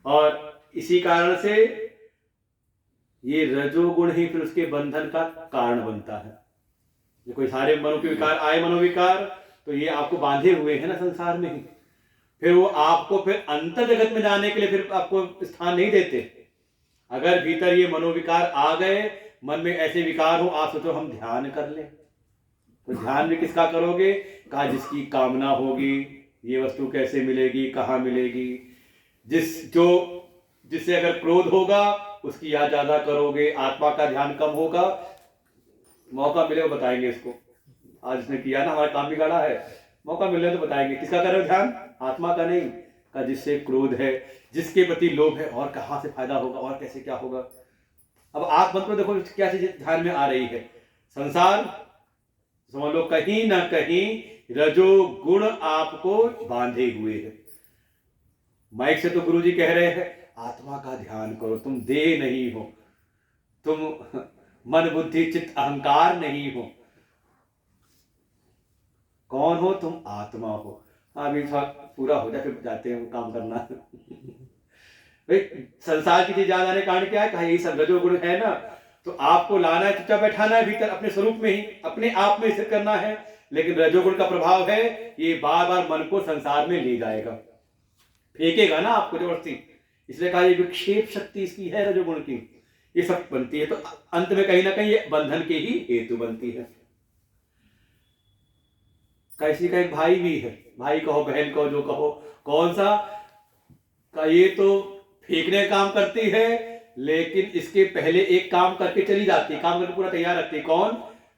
और इसी कारण से ये रजोगुण ही फिर उसके बंधन का कारण बनता है। जो कोई सारे मनो के विकार आए, मनोविकार, तो ये आपको बांधे हुए हैं ना संसार में ही, फिर वो आपको फिर अंतर जगत में जाने के लिए फिर आपको स्थान नहीं देते। अगर भीतर ये मनोविकार आ गए, मन में ऐसे विकार हो, आप सोचो हम ध्यान कर लें, तो ध्यान भी किसका करोगे, कहा जिसकी कामना होगी, ये वस्तु कैसे मिलेगी, कहाँ मिलेगी, जिससे अगर क्रोध होगा उसकी याद ज्यादा करोगे, आत्मा का ध्यान कम होगा, मौका मिले वो बताएंगे इसको, आज इसने किया ना, हमारा काम बिगाड़ा है, मौका मिले तो बताएंगे, किसका कर रहे हो ध्यान, आत्मा का नहीं, का जिससे क्रोध है, जिसके प्रति लोभ है, और कहाँ से फायदा होगा, और कैसे क्या होगा। अब आप मत को देखो क्या चीज ध्यान में आ रही है, संसार समझ लो कहीं ना कहीं रजोगुण आपको बांधे हुए है। माइक से तो गुरुजी कह रहे हैं आत्मा का ध्यान करो, तुम देह नहीं हो, तुम मन बुद्धि चित्त अहंकार नहीं हो, कौन हो, तुम आत्मा हो। अभी पूरा हो जाए फिर जाते हैं काम करना। भाई संसार की चीज याद आने कारण क्या है, कहा यही सब रजोगुण है ना, तो आपको लाना है, चुपचाप बैठाना है भीतर अपने स्वरूप में ही, अपने आप में स्थिर करना है। लेकिन रजोगुण का प्रभाव है, ये बार बार मन को संसार में ले जाएगा, फेंकेगा ना आपको जबरदस्ती। इसलिए कहा ये विक्षेप शक्ति इसकी है रजोगुण की, ये सब बनती है, तो अंत में कहीं ना कहीं ये बंधन के ही हेतु बनती है। कैसी का एक भाई भी है, भाई कहो बहन कहो जो कहो, कौन सा का ये तो फेंकने काम करती है, लेकिन इसके पहले एक काम करके चली जाती है, काम करके पूरा तैयार रखती है। कौन,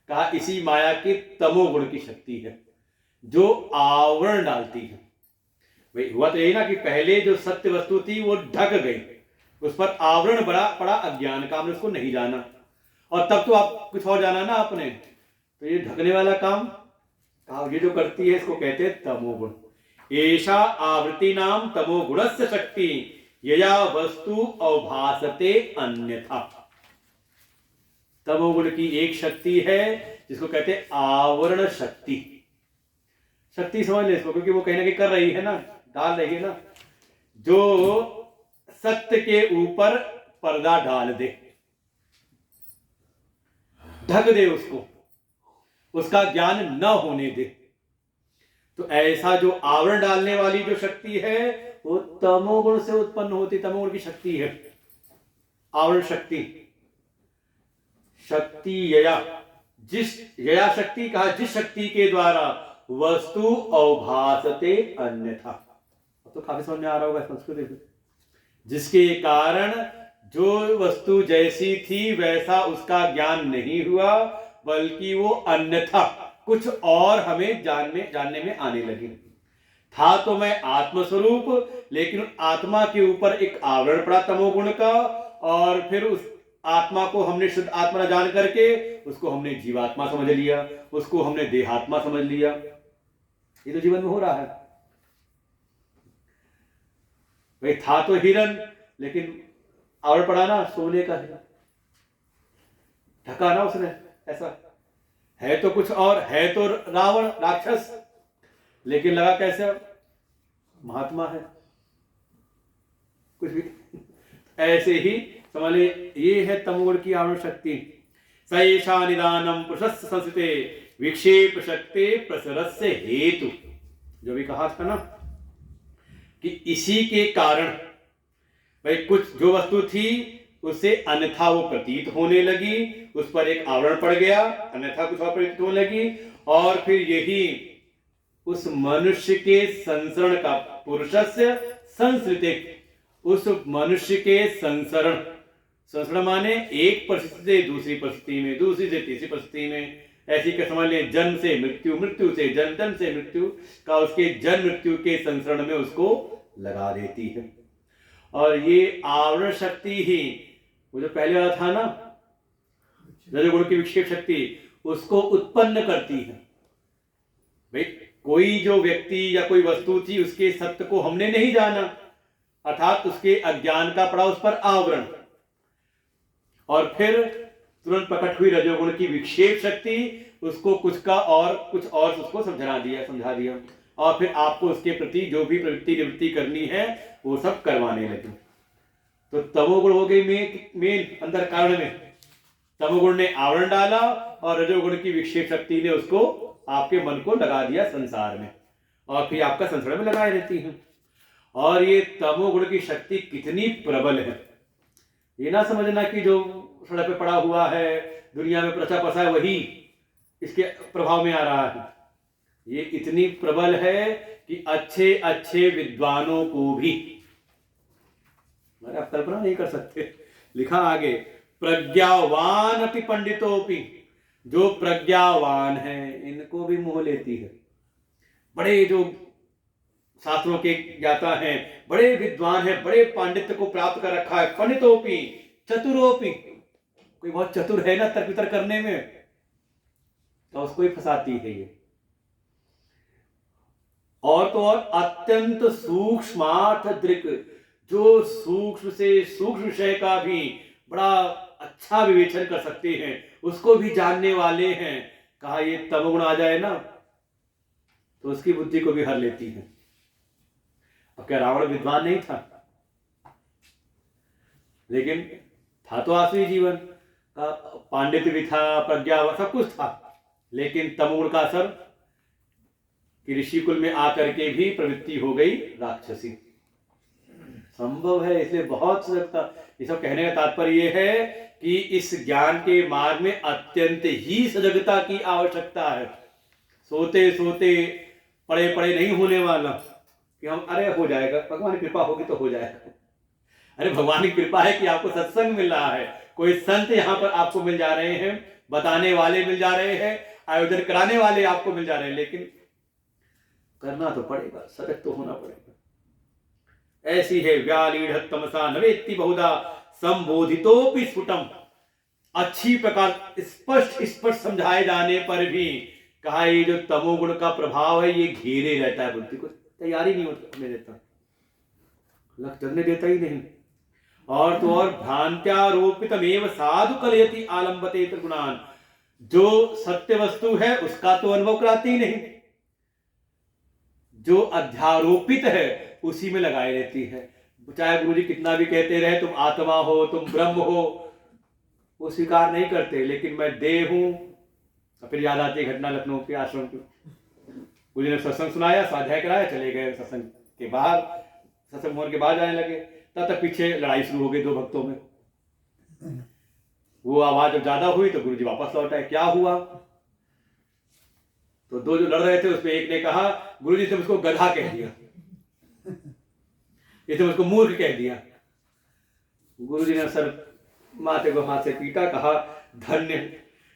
कहा इसी माया की तमोगुण की शक्ति है जो आवरण डालती है। भाई हुआ तो यही ना कि पहले जो सत्य वस्तु थी वो ढक गई, उस पर आवरण बड़ा पड़ा अज्ञान का, हमने उसको नहीं जाना, और तब तो आप कुछ और जाना ना आपने, तो ये ढकने वाला काम ये जो करती है इसको कहते हैं तमोगुण। एषा आवृत्ति नाम तमोगुणस्य शक्ति यया वस्तु अवभासते अन्यथा। तमोगुण की एक शक्ति है जिसको कहते हैं आवरण शक्ति। शक्ति समझ ले इसको, क्योंकि वो कहीं ना कहीं कर रही है ना, डाल रही है ना, जो सत्य के ऊपर पर्दा डाल दे, ढक दे उसको, उसका ज्ञान न होने दे। तो ऐसा जो आवरण डालने वाली जो शक्ति है वो तमोगुण से उत्पन्न होती, तमोगुण की शक्ति है आवरण शक्ति। शक्ति यया, जिस यया शक्ति कहा जिस शक्ति के द्वारा वस्तु अवभासते अन्यथा। तो काफी समझ में आ रहा होगा संस्कृत में, जिसके कारण जो वस्तु जैसी थी वैसा उसका ज्ञान नहीं हुआ, बल्कि वो अन्यथा कुछ और हमें जानने में आने लगे। था तो मैं आत्मस्वरूप, लेकिन आत्मा के ऊपर एक आवरण पड़ा तमोगुण का, और फिर उस आत्मा को हमने शुद्ध आत्मा न जान करके उसको हमने जीवात्मा समझ लिया, उसको हमने देहात्मा समझ लिया। ये तो जीवन में हो रहा है भाई। था तो हिरन, लेकिन आवरण पड़ा ना सोने का हिरन, ढका ना उसने। ऐसा है तो कुछ और, है तो रावण राक्षस, लेकिन लगा कैसे महात्मा है कुछ भी। ऐसे ही समझ ले, ये है तमोगुण की आवरण शक्ति। सैषा निदानम पुरुषस्य संस्थिते विक्षेप शक्ति प्रसरस्य हेतु। जो भी कहा था ना कि इसी के कारण भाई कुछ जो वस्तु थी उससे अन्यथा वो प्रतीत होने लगी, उस पर एक आवरण पड़ गया, अन्यथा कुछ और प्रतीत होने लगी, और फिर यही उस मनुष्य के संसरण का पुरुषस्य संस्कृति, उस मनुष्य के संसरण माने एक परिस्थिति से दूसरी परिस्थिति में, दूसरी से तीसरी परिस्थिति में, ऐसी का समझ लें जन्म से मृत्यु, मृत्यु से जन्म, जन्म से मृत्यु का उसके जन्म मृत्यु के संसरण में उसको लगा देती है। और ये आवरण शक्ति ही वो जो पहले वाला था ना रजोगुण की विक्षेप शक्ति, उसको उत्पन्न करती है। भाई कोई जो व्यक्ति या कोई वस्तु थी उसके सत्य को हमने नहीं जाना, अर्थात उसके अज्ञान का पड़ा उस पर आवरण, और फिर तुरंत प्रकट हुई रजोगुण की विक्षेप शक्ति उसको कुछ का और कुछ और उसको समझा दिया, और फिर आपको उसके प्रति जो भी प्रवृत्ति निवृत्ति करनी है वो सब करवाने लगे। तो तमोगुण हो गई मेन अंदर कारण में, तमोगुण ने आवरण डाला और रजोगुण की विक्षेप शक्ति ने उसको आपके मन को लगा दिया संसार में, और फिर आपका संसार में लगाए रहती है। और ये तमोगुण की शक्ति कितनी प्रबल है, ये ना समझना कि जो सड़क पे पड़ा हुआ है दुनिया में प्रचा पसा है वही इसके प्रभाव में आ रहा है। ये इतनी प्रबल है कि अच्छे अच्छे विद्वानों को भी, आप कल्पना नहीं कर सकते। लिखा आगे, प्रज्ञावान अपि पंडितोपि, जो प्रज्ञावान है इनको भी मोह लेती है। बड़े जो शास्त्रों के ज्ञाता हैं, बड़े विद्वान हैं, बड़े पांडित्य को प्राप्त कर रखा है, पंडितोपि चतुरोपि, कोई बहुत चतुर है ना तर्क वितर्क करने में, तो उसको ही फंसाती है ये। और तो और अत्यंत सूक्ष्मार्थ दृक, जो सूक्ष्म से सूक्ष्म विषय का भी बड़ा अच्छा विवेचन कर सकते हैं, उसको भी जानने वाले हैं। कहा ये तमोगुण आ जाए ना तो उसकी बुद्धि को भी हर लेती है। अब क्या रावण विद्वान नहीं था, लेकिन था तो आसुरी जीवन का, पांडित्य भी था, प्रज्ञा सब कुछ था, लेकिन तमोगुण का असर कि ऋषि कुल में आकर के भी प्रवृत्ति हो गई राक्षसी। संभव है, इसलिए बहुत सजगता। ये सब कहने का तात्पर्य यह है कि इस ज्ञान के मार्ग में अत्यंत ही सजगता की आवश्यकता है। सोते सोते पड़े पड़े नहीं होने वाला कि हम अरे हो जाएगा, भगवान की कृपा होगी तो हो जाएगा। अरे भगवान की कृपा है कि आपको सत्संग मिल रहा है, कोई संत यहाँ पर आपको मिल जा रहे हैं, बताने वाले मिल जा रहे हैं, आयोजन कराने वाले आपको मिल जा रहे हैं, लेकिन करना तो पड़ेगा, सजग तो होना पड़ेगा। ऐसी है व्यालीढ़ तमसा नवेत्ति बहुधा संबोधितोपि स्फुटम। अच्छी प्रकार स्पष्ट समझाए जाने पर भी कहा ये जो तमोगुण का प्रभाव है ये घेरे रहता है, बुद्धि को तैयारी नहीं होने देता, लक्ष्य करने देता ही नहीं। और तो और भ्रांत्यारोपितमेव साधु कलयति आलंबते त्रिगुणान, जो सत्य वस्तु है उसका तो अनुभव कराती ही नहीं, जो अध्यारोपित है उसी में लगाए रहती है। चाहे गुरुजी कितना भी कहते रहे तुम आत्मा हो, तुम ब्रह्म हो, वो स्वीकार नहीं करते, लेकिन मैं देह हूं। फिर याद आती है घटना लखनऊ के आश्रम की, गुरुजी ने सत्संग सुनाया, स्वाध्याय कराया, चले गए सत्संग के बाहर, सत्संग मोहन के बाहर जाने लगे, तब तक पीछे लड़ाई शुरू हो गई दो भक्तों में। वो आवाज जब ज्यादा हुई तो गुरुजी वापस लौट आए, क्या हुआ? तो दो जो लड़ रहे थे उसमें एक ने कहा गुरुजी से मुझको गधा कह दिया, इसे मुझको मूर्ख कह दिया। गुरुजी ने सर माथे को हाथ से पीटा, कहा धन्य,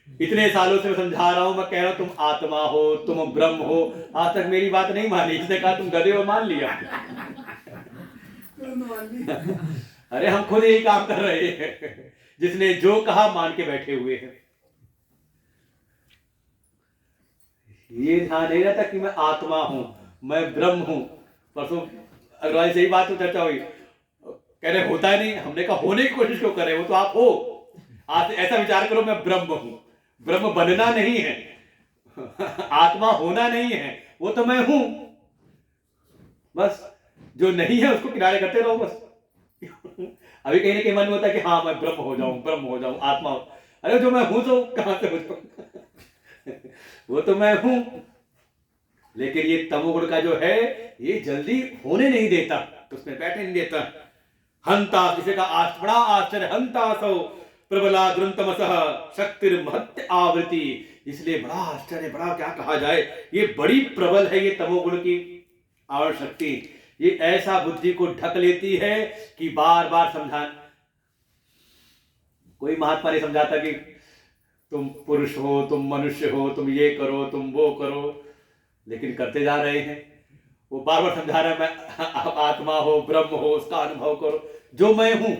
इतने सालों से मैं समझा रहा हूं, मैं कह रहा हूं तुम आत्मा हो, तुम ब्रह्म हो, आज तक मेरी बात नहीं मानी। इसने कहा तुम गधे हो, मान लिया। अरे हम खुद यही काम कर रहे हैं, जिसने जो कहा मान के बैठे हुए हैं। ये ध्यान नहीं रहता कि मैं आत्मा हूं, मैं ब्रह्म हूं। परसों अग्रवाल से ही बात तो चर्चा हुई, कह रहे होता है नहीं। हमने कहा होने की कोशिश क्यों कर रहे हो, वो तो आप हो। आज ऐसा विचार करो मैं ब्रह्म हूं। ब्रह्म बनना नहीं है, आत्मा होना नहीं है, वो तो मैं हूं। बस जो नहीं है उसको किनारे करते रहो बस। अभी कहीं ना कहीं मन में होता है कि हाँ मैं ब्रह्म हो जाऊं, आत्मा हो। अरे जो मैं हूं तो कहां से हो जाऊं? वो तो मैं हूं। लेकिन ये तमोगुण का जो है ये जल्दी होने नहीं देता, उसमें बैठने नहीं देता। हंता, किसी का बड़ा आश्चर्य, हंता सो प्रबला द्रुंतमसः शक्तिर्महत्य आवृत्ति। इसलिए बड़ा आश्चर्य, बड़ा क्या कहा जाए, ये बड़ी प्रबल है ये तमोगुण की आवरण शक्ति। ये ऐसा बुद्धि को ढक लेती है कि बार बार समझा, कोई महात्मा नहीं समझाता कि तुम पुरुष हो, तुम मनुष्य हो, तुम ये करो, तुम वो करो, लेकिन करते जा रहे हैं। वो बार बार समझा रहा है मैं आप आत्मा हो, ब्रह्म हो, उसका अनुभव करो, जो मैं हूं।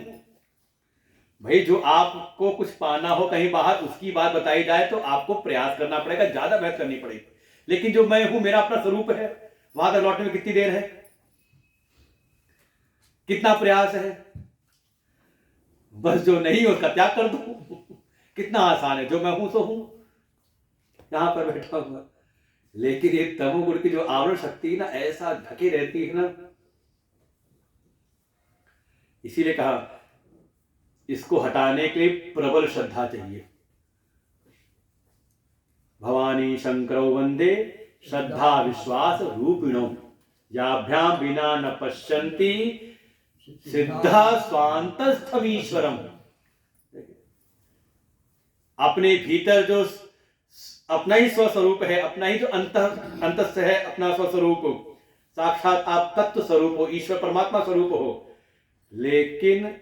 भाई जो आपको कुछ पाना हो कहीं बाहर, उसकी बात बताई जाए तो आपको प्रयास करना पड़ेगा, ज्यादा मेहनत करनी पड़ेगी। लेकिन जो मैं हूं, मेरा अपना स्वरूप है, वहां तक लौटने में कितनी देर है, कितना प्रयास है। बस जो नहीं है उसका त्याग कर दो। कितना आसान है, जो मैं हूं सो हूं, यहां पर बैठा हुआ। लेकिन ये तमोगुण की जो आवरण शक्ति ना ऐसा ढके रहती है ना, इसीलिए कहा इसको हटाने के लिए प्रबल श्रद्धा चाहिए। भवानी शंकरो वंदे श्रद्धा विश्वास रूपिणो, याभ्याम बिना न पश्यन्ति सिद्धा स्वांतस्थमीश्वरम। अपने भीतर जो अपना ही स्वस्वरूप है, अपना ही जो अंतस्थ है, अपना स्वस्वरूप, साक्षात आप तत्व स्वरूप हो, ईश्वर परमात्मा स्वरूप हो, लेकिन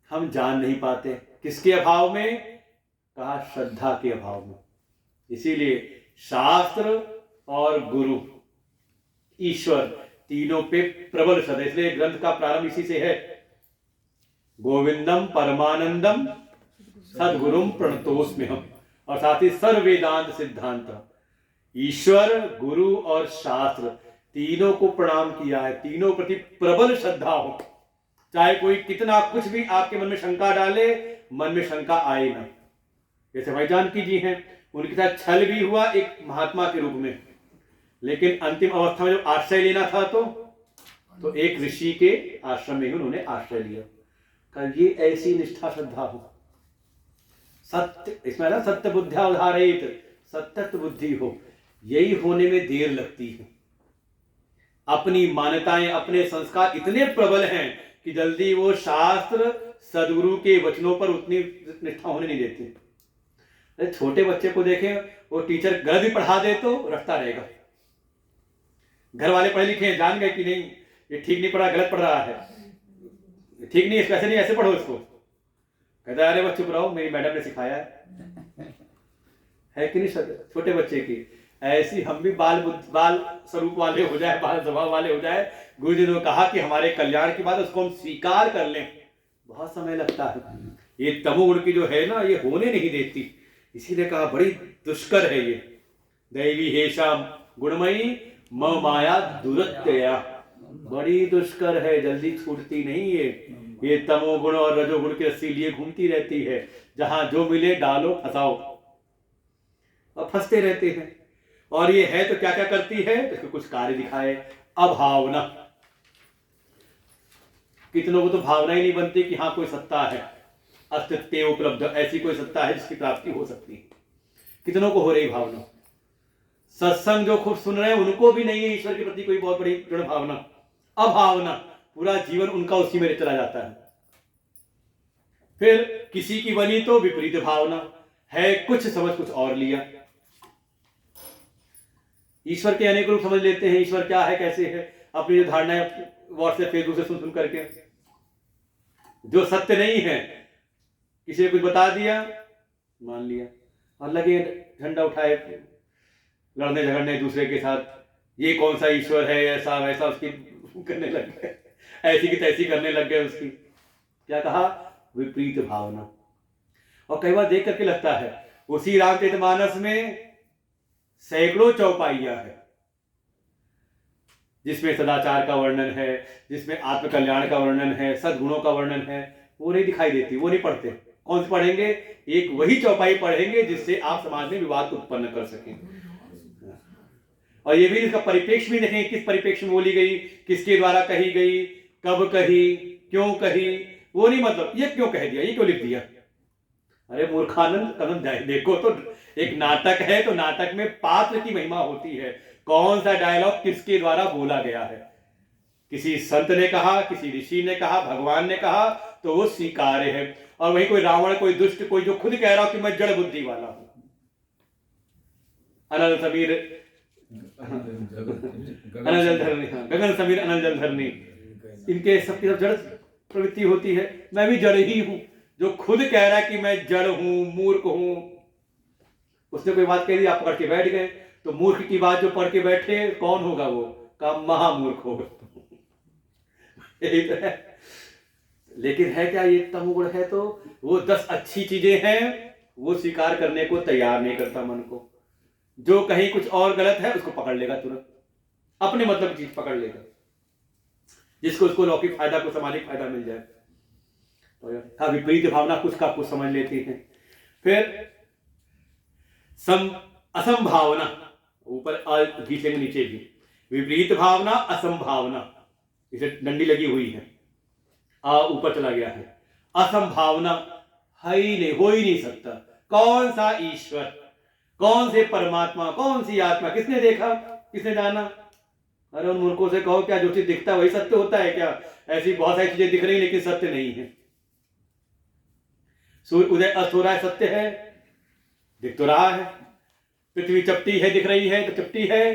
हम जान नहीं पाते। किसके अभाव में? कहा श्रद्धा के अभाव में। इसीलिए शास्त्र और गुरु, ईश्वर, तीनों पे प्रबल श्रद्धा। इसलिए ग्रंथ का प्रारंभ इसी से है, गोविंदम परमानंदम सद्गुरुम प्रणतोस्म्यहम्, और साथ ही सर्व वेदांत सिद्धांत। ईश्वर, गुरु और शास्त्र तीनों को प्रणाम किया है, तीनों प्रति प्रबल श्रद्धा हो। चाहे कोई कितना कुछ भी आपके मन में शंका डाले, मन में शंका आए ना। जैसे भाई जानकी जी हैं, उनके साथ छल भी हुआ एक महात्मा के रूप में, लेकिन अंतिम अवस्था में जब आश्रय लेना था तो एक ऋषि के आश्रम में ही उन्होंने आश्रय लिया। कहा ये ऐसी निष्ठा श्रद्धा हो, सत्य, इसमें ना सत्य बुद्धिया उदाहरित, सत्य बुद्धि हो, यही होने में देर लगती है। अपनी मान्यताएं, अपने संस्कार इतने प्रबल हैं कि जल्दी वो शास्त्र सदगुरु के वचनों पर उतनी निष्ठा होने नहीं देती। अरे छोटे बच्चे को देखें, वो टीचर गलत भी पढ़ा दे तो रखता रहेगा। घर वाले पढ़े लिखे जान गए कि नहीं ये ठीक नहीं पढ़ा, गलत पढ़ रहा है, ठीक नहीं, इसको ऐसे नहीं, ऐसे पढ़ो इसको। कहता है अरे बच्चे चुप रहो, मेरी मैडम ने सिखाया है कि नहीं। छोटे बच्चे की ऐसी हम भी बाल स्वरूप वाले हो जाए, बाल स्वभाव वाले हो जाए। गुरु जी ने कहा कि हमारे कल्याण की बात उसको हम स्वीकार कर लें, बहुत समय लगता है। ये तमोगुण की जो है ना, ये होने नहीं देती। इसीलिए कहा बड़ी दुष्कर है ये। दैवी हेशा गुणमयी म माया दुरत्यया, बड़ी दुष्कर है, जल्दी छूटती नहीं है। ये तमोगुण और रजोगुण की रस्सी लिए घूमती रहती है, जहां जो मिले डालो फंसाओ, और फंसते रहते हैं। और ये है तो क्या क्या करती है, इसको कुछ कार्य दिखाए। अभावना, कितनों को तो भावना ही नहीं बनती कि हाँ कोई सत्ता है, अस्तित्व उपलब्ध, ऐसी कोई सत्ता है जिसकी प्राप्ति हो सकती है। कितनों को हो रही भावना। सत्संग जो खूब सुन रहे हैं उनको भी नहीं है ईश्वर के प्रति कोई बहुत बड़ी दृढ़ भावना। अभावना, पूरा जीवन उनका उसी में चला जाता है। फिर किसी की बनी तो विपरीत भावना है, कुछ समझ कुछ और लिया। ईश्वर के अनेक रूप समझ लेते हैं, ईश्वर क्या है, कैसे है, अपनी जो धारणाएं व्हाट्सएप फेसबुक से सुन करके, जो सत्य नहीं है, किसी ने कुछ बता दिया, मान लिया, और लगे झंडा उठाए लड़ने झगड़ने दूसरे के साथ। ये कौन सा ईश्वर है, ऐसा वैसा उसकी करने लग गए, ऐसी की तैसी करने लग गए उसकी। क्या कहा? विपरीत भावना। और कई बार देख करके लगता है उसी रामचरितमानस में सैकड़ों चौपाइयां है जिसमें सदाचार का वर्णन है, जिसमें आत्मकल्याण का वर्णन है, सद्गुणों का वर्णन है। वो नहीं दिखाई देती, वो नहीं पढ़ते। कौन से पढ़ेंगे? एक वही चौपाई पढ़ेंगे जिससे आप समाज में विवाद उत्पन्न कर सकें। और ये भी इसका परिप्रेक्ष्य भी देखें, किस परिप्रेक्ष्य में बोली गई, किसके द्वारा कही गई, कब कही, क्यों कही। वो नहीं मतलब ये क्यों कह दिया, ये क्यों लिख दिया। अरे मूर्खानंद, कदम देखो तो एक नाटक है तो नाटक में पात्र की महिमा होती है। कौन सा डायलॉग किसके द्वारा बोला गया है, किसी संत ने कहा, किसी ऋषि ने कहा, भगवान ने कहा, तो वो स्वीकार्य है। और वही कोई रावण, कोई दुष्ट, कोई जो खुद कह रहा हो कि मैं जड़ बुद्धि वाला हूं, अनल समीर अनल जलधरनी, गगन समीर अनल जलधरनी, इनके सबकी सब जड़ प्रवृत्ति होती है। मैं भी जड़ ही हूं। जो खुद कह रहा है कि मैं जड़ हूं, मूर्ख हूं, उसने कोई बात कह दी, आप पकड़ के बैठ गए। तो मूर्ख की बात जो पढ़ के बैठे, कौन होगा वो? का महामूर्ख होगा। यही तो है। लेकिन है क्या ये तमोगुण है? तो वो 10 अच्छी चीजें हैं, वो स्वीकार करने को तैयार नहीं करता मन को। जो कहीं कुछ और गलत है उसको पकड़ लेगा तुरंत, अपने मतलब की चीज पकड़ लेगा, जिसको उसको लौकिक फायदा को सामाजिक फायदा मिल जाए। तो विपरीत भावना कुछ का कुछ समझ लेती है। फिर असंभावना, ऊपर घीचे में नीचे भी विपरीत भावना, असंभावना, इसे डंडी लगी हुई है, ऊपर चला गया है। असंभावना है ही नहीं, हो ही नहीं सकता। कौन सा ईश्वर, कौन से परमात्मा, कौन सी आत्मा, किसने देखा, किसने जाना? अरे उन मूर्खों से कहो, क्या जो चीज दिखता है वही सत्य होता है क्या? ऐसी बहुत सारी चीजें दिख रही लेकिन सत्य नहीं है। सूर्य उदय अस्त हो रहा है, सत्य है, दिख तो रहा है। पृथ्वी चपटी है, दिख रही है तो चपटी है,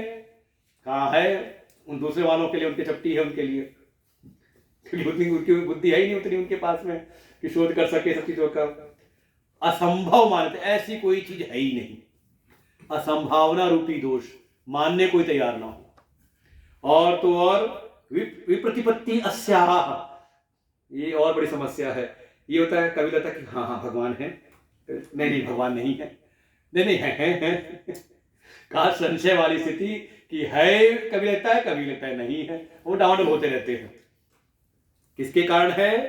कहाँ है? उन दूसरे वालों के लिए उनके चपटी है, उनके लिए, क्योंकि उतनी उनकी बुद्धि है ही नहीं उतनी उनके पास में कि शोध कर सके सब चीजों का। असंभव मानते, ऐसी कोई चीज है ही नहीं। असंभावना रूपी दोष मानने कोई तैयार ना हो। और तो और विप्रतिपत्ति अस्याह, ये और बड़ी समस्या है। ये होता है कभी लगता है कि हाँ भगवान है, नहीं भगवान नहीं है, नहीं है। कहा संशय वाली स्थिति कि है, कभी लगता है, कभी लगता है नहीं है। वो डाउन होते रहते हैं। किसके कारण है?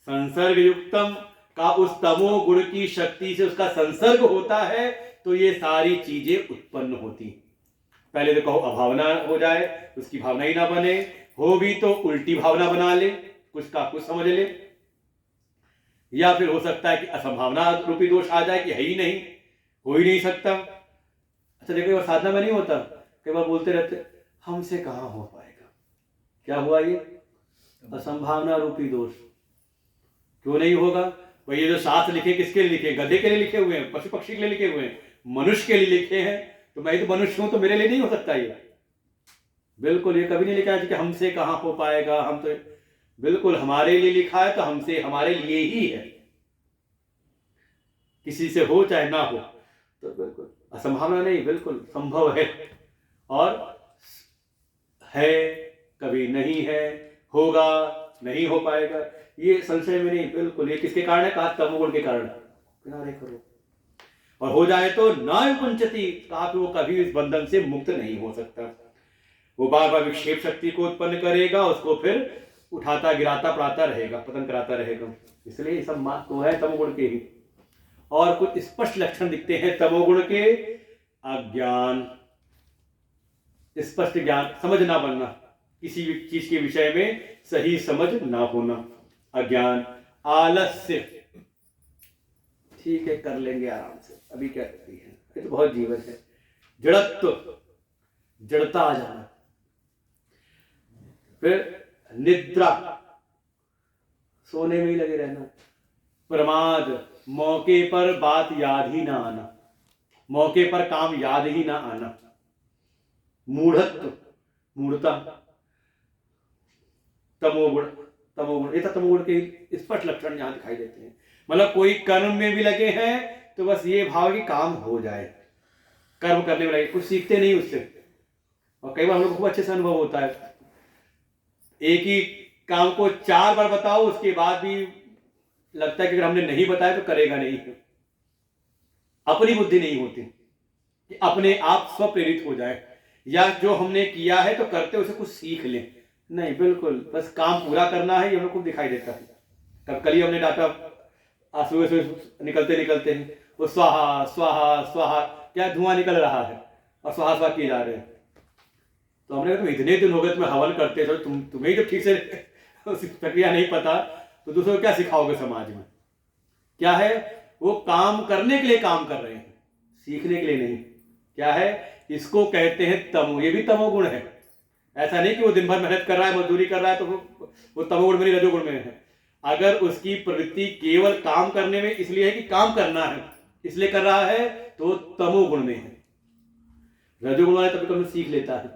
संसर्ग युक्तम का उस तमो गुण की शक्ति से उसका संसर्ग होता है तो ये सारी चीजें उत्पन्न होती। पहले तो कहो अभावना हो जाए, उसकी भावना ही ना बने, हो भी तो उल्टी भावना बना ले, कुछ का कुछ समझ ले। या फिर हो सकता है कि असंभावना रूपी दोष आ जाए कि है ही नहीं, हो ही नहीं सकता। अच्छा देखो, साधना में नहीं होता, कई बार बोलते रहते हमसे कहाँ हो पाएगा। क्या हुआ? ये असंभावना रूपी दोष। क्यों नहीं होगा भाई? ये जो शास्त्र लिखे किसके लिए लिखे? गधे के लिए लिखे हुए हैं, पशु पक्षी के लिए लिखे हुए हैं, मनुष्य के लिए लिखे हैं। तो मैं तो मनुष्य हूं, तो मेरे लिए नहीं हो सकता ये। बिल्कुल, ये कभी नहीं लिखा है कि हमसे कहाँ हो पाएगा। हम तो बिल्कुल हमारे लिए लिखा है, तो हमसे हमारे लिए ही है। किसी से हो चाहे ना हो, तो बिल्कुल असंभावना नहीं, बिल्कुल संभव है। और है, कभी नहीं है, होगा, नहीं हो पाएगा, ये संशय में नहीं, बिल्कुल। ये किसके कारण है? कहा तमोगुण के कारण। किनारे करो। और हो जाए तो ना कुंचती, कहा वो कभी इस बंधन से मुक्त नहीं हो सकता। वो बार बार विक्षेप शक्ति को उत्पन्न करेगा, उसको फिर उठाता गिराता पड़ाता रहेगा, पतन कराता रहेगा। इसलिए सब मार्ग तो है तमोगुण के ही। और कुछ स्पष्ट लक्षण दिखते हैं तमोगुण के। अज्ञान, स्पष्ट ज्ञान, समझ ना बनना, किसी भी चीज के विषय में सही समझ ना होना, अज्ञान। आलस्य, ठीक है कर लेंगे आराम से, अभी क्या करती है, ये तो बहुत जीवन है। जड़त्व, जड़ता आ जाना। फिर निद्रा, सोने में ही लगे रहना। प्रमाद, मौके पर बात याद ही ना आना, मौके पर काम याद ही ना आना। मूढ़त्व, मूढ़ता, तमोगुण, तमोगुण, ये तमोगुण के स्पष्ट लक्षण यहां दिखाई देते हैं। मतलब कोई कर्म में भी लगे हैं तो बस ये भाव कि काम हो जाए, कर्म करने में लगे, कुछ सीखते नहीं उससे। और कई बार हम लोग को खूब अच्छे से अनुभव होता है, एक ही काम को 4 बार बताओ, उसके बाद भी लगता है कि अगर हमने नहीं बताया तो करेगा नहीं। अपनी बुद्धि नहीं होती कि अपने आप स्वप्रेरित हो जाए, या जो हमने किया है तो करते उसे कुछ सीख लें। नहीं, बिल्कुल बस काम पूरा करना है, ये हम लोग को दिखाई देता है। तब कल ही हमने डाटा, आज सुबह सुबह निकलते निकलते हैं वो स्वाहा स्वाहा स्वाहा, क्या धुआं निकल रहा है और स्वाहा स्वाहा किए जा रहे हैं। तो हमने कहा तुम इतने दिन हो गए तुम्हें हवन करते हो, तुम्हें जब ठीक से प्रक्रिया नहीं पता तो दूसरों को क्या सिखाओगे समाज में। क्या है, वो काम करने के लिए काम कर रहे हैं, सीखने के लिए नहीं। क्या है, इसको कहते हैं तमो, ये भी तमोगुण है। ऐसा नहीं कि वो दिन भर मेहनत कर रहा है, मजदूरी कर रहा है तो वो तमोगुण में नहीं, रजोगुण में है। अगर उसकी प्रवृत्ति केवल काम करने में इसलिए है कि काम करना है इसलिए कर रहा है तो तमोगुण में है। रजोगुण वाला कभी कभी सीख लेता है,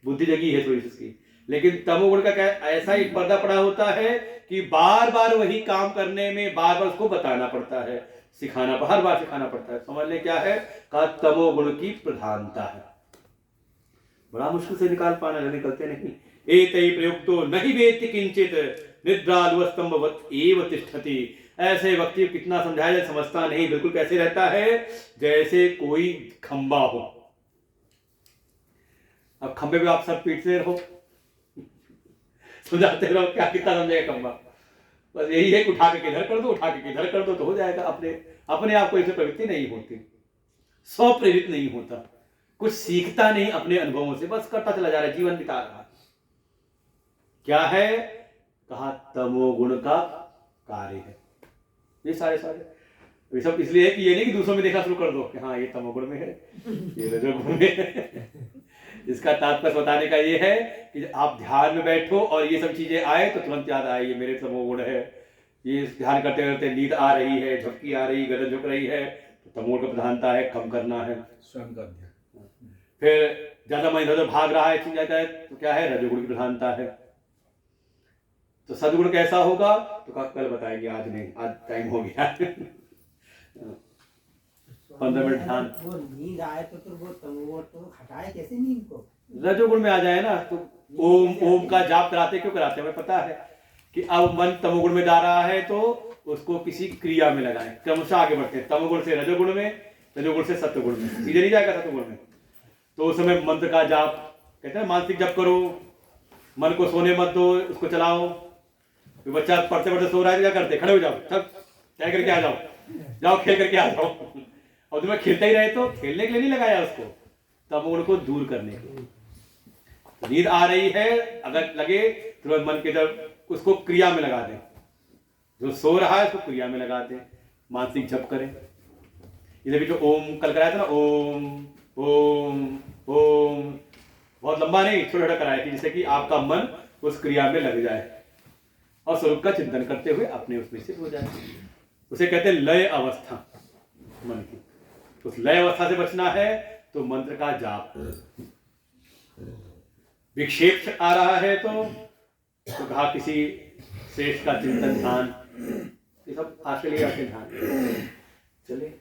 बुद्धि जगी है थोड़ी सी इसकी। लेकिन तमोगुण का क्या, ऐसा एक पर्दा पड़ा होता है कि बार बार वही काम करने में बार बार उसको बताना पड़ता है, सिखाना, हर बार सिखाना पड़ता है। समझ लें क्या है, कहा तमोगुण की प्रधानता है। बड़ा मुश्किल से निकाल पाना, निकलते नहीं। एतै प्रयुक्तो नहीं वेत्ति किंचित निद्रालुस्तंभवत् एव तिष्ठति। ऐसे व्यक्ति कितना समझाया जाए, समझता नहीं, बिल्कुल कैसे रहता है जैसे कोई खंबा हो। अब खंबे पे आप सब पीटते रहो, समझाते रहो, क्या कितना समझेगा खंबा। बस यही है कि उठा के किधर कर दो, उठा के किधर कर दो तो हो जाएगा। अपने आप को इससे प्रवृत्ति नहीं होती, स्वप्रेरित नहीं होता, कुछ सीखता नहीं अपने अनुभवों से, बस करता चला जा रहा है, जीवन बिता रहा। क्या है, कहा तमोगुण का कार्य है ये सारे ये सब। इसलिए है कि ये नहीं कि दूसरों में देखना शुरू कर दो कि हाँ ये तमोगुण में है, ये रजोगुण में है। इसका तात्पर्य बताने का ये है कि आप ध्यान में बैठो और ये सब चीजें आए तो तुरंत याद आए ये मेरे तमोगुण है। ये ध्यान करते करते नींद आ रही है, झपकी आ रही, गर्दन झुक रही है, तो तमोगुण का प्रधानता है, कम करना है स्वयं का ध्यान। फिर ज्यादा मन इधर भाग रहा है, जाता है तो क्या है, रजोगुण की प्रधानता है। तो सदगुण कैसा होगा तो कल बताएंगे, आज नहीं, आज टाइम हो गया। 15 मिनट ध्यान। वो नींद आए तो वो तमोगुण तो हटाए कैसे नींद को? रजोगुण में आ जाए ना तो ओम का जाप कराते, क्यों कराते हमें पता है कि अब मन तमोगुण में जा रहा है तो उसको किसी क्रिया में लगाएं, क्रमशः आगे बढ़ते हैं। तमोगुण से रजोगुण में, रजोगुण से सत्वगुण में, सीधे नहीं जाएगा सत्वगुण में। तो उस समय मंत्र का जाप, कहते हैं मानसिक जप करो, मन को सोने मत दो, उसको चलाओ। तो बच्चा पढ़ते पढ़ते सो रहा है, क्या करते, खड़े हो जाओ, सब तय करके आ जाओ, जाओ खेल करके आ जाओ। और तुम्हें खेलते ही रहे तो खेलने के लिए नहीं लगाया उसको, तमोगुण को दूर करने के लिए। नींद आ रही है अगर लगे तो मन के तरफ उसको क्रिया में लगा दें, जो सो रहा है उसको क्रिया में लगा दें, मानसिक जप करें। इधर भी जो ओम कल कराया था ना, ओम ओम ओम, बहुत लंबा नहीं, छोटा छोटा कराया कि जिससे कि आपका मन उस क्रिया में लग जाए और स्वरूप का चिंतन करते हुए अपने उसमें से हो जाए। उसे कहते हैं लय अवस्था मन की। उस लय अवस्था से बचना है तो मंत्र का जाप। विक्षेप आ रहा है तो कहा किसी श्रेष्ठ का चिंतन, ध्यान, ये सब आज के लिए आपके ध्यान। चलिए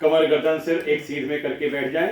कमर गर्दन सिर एक सीध में करके बैठ जाएं।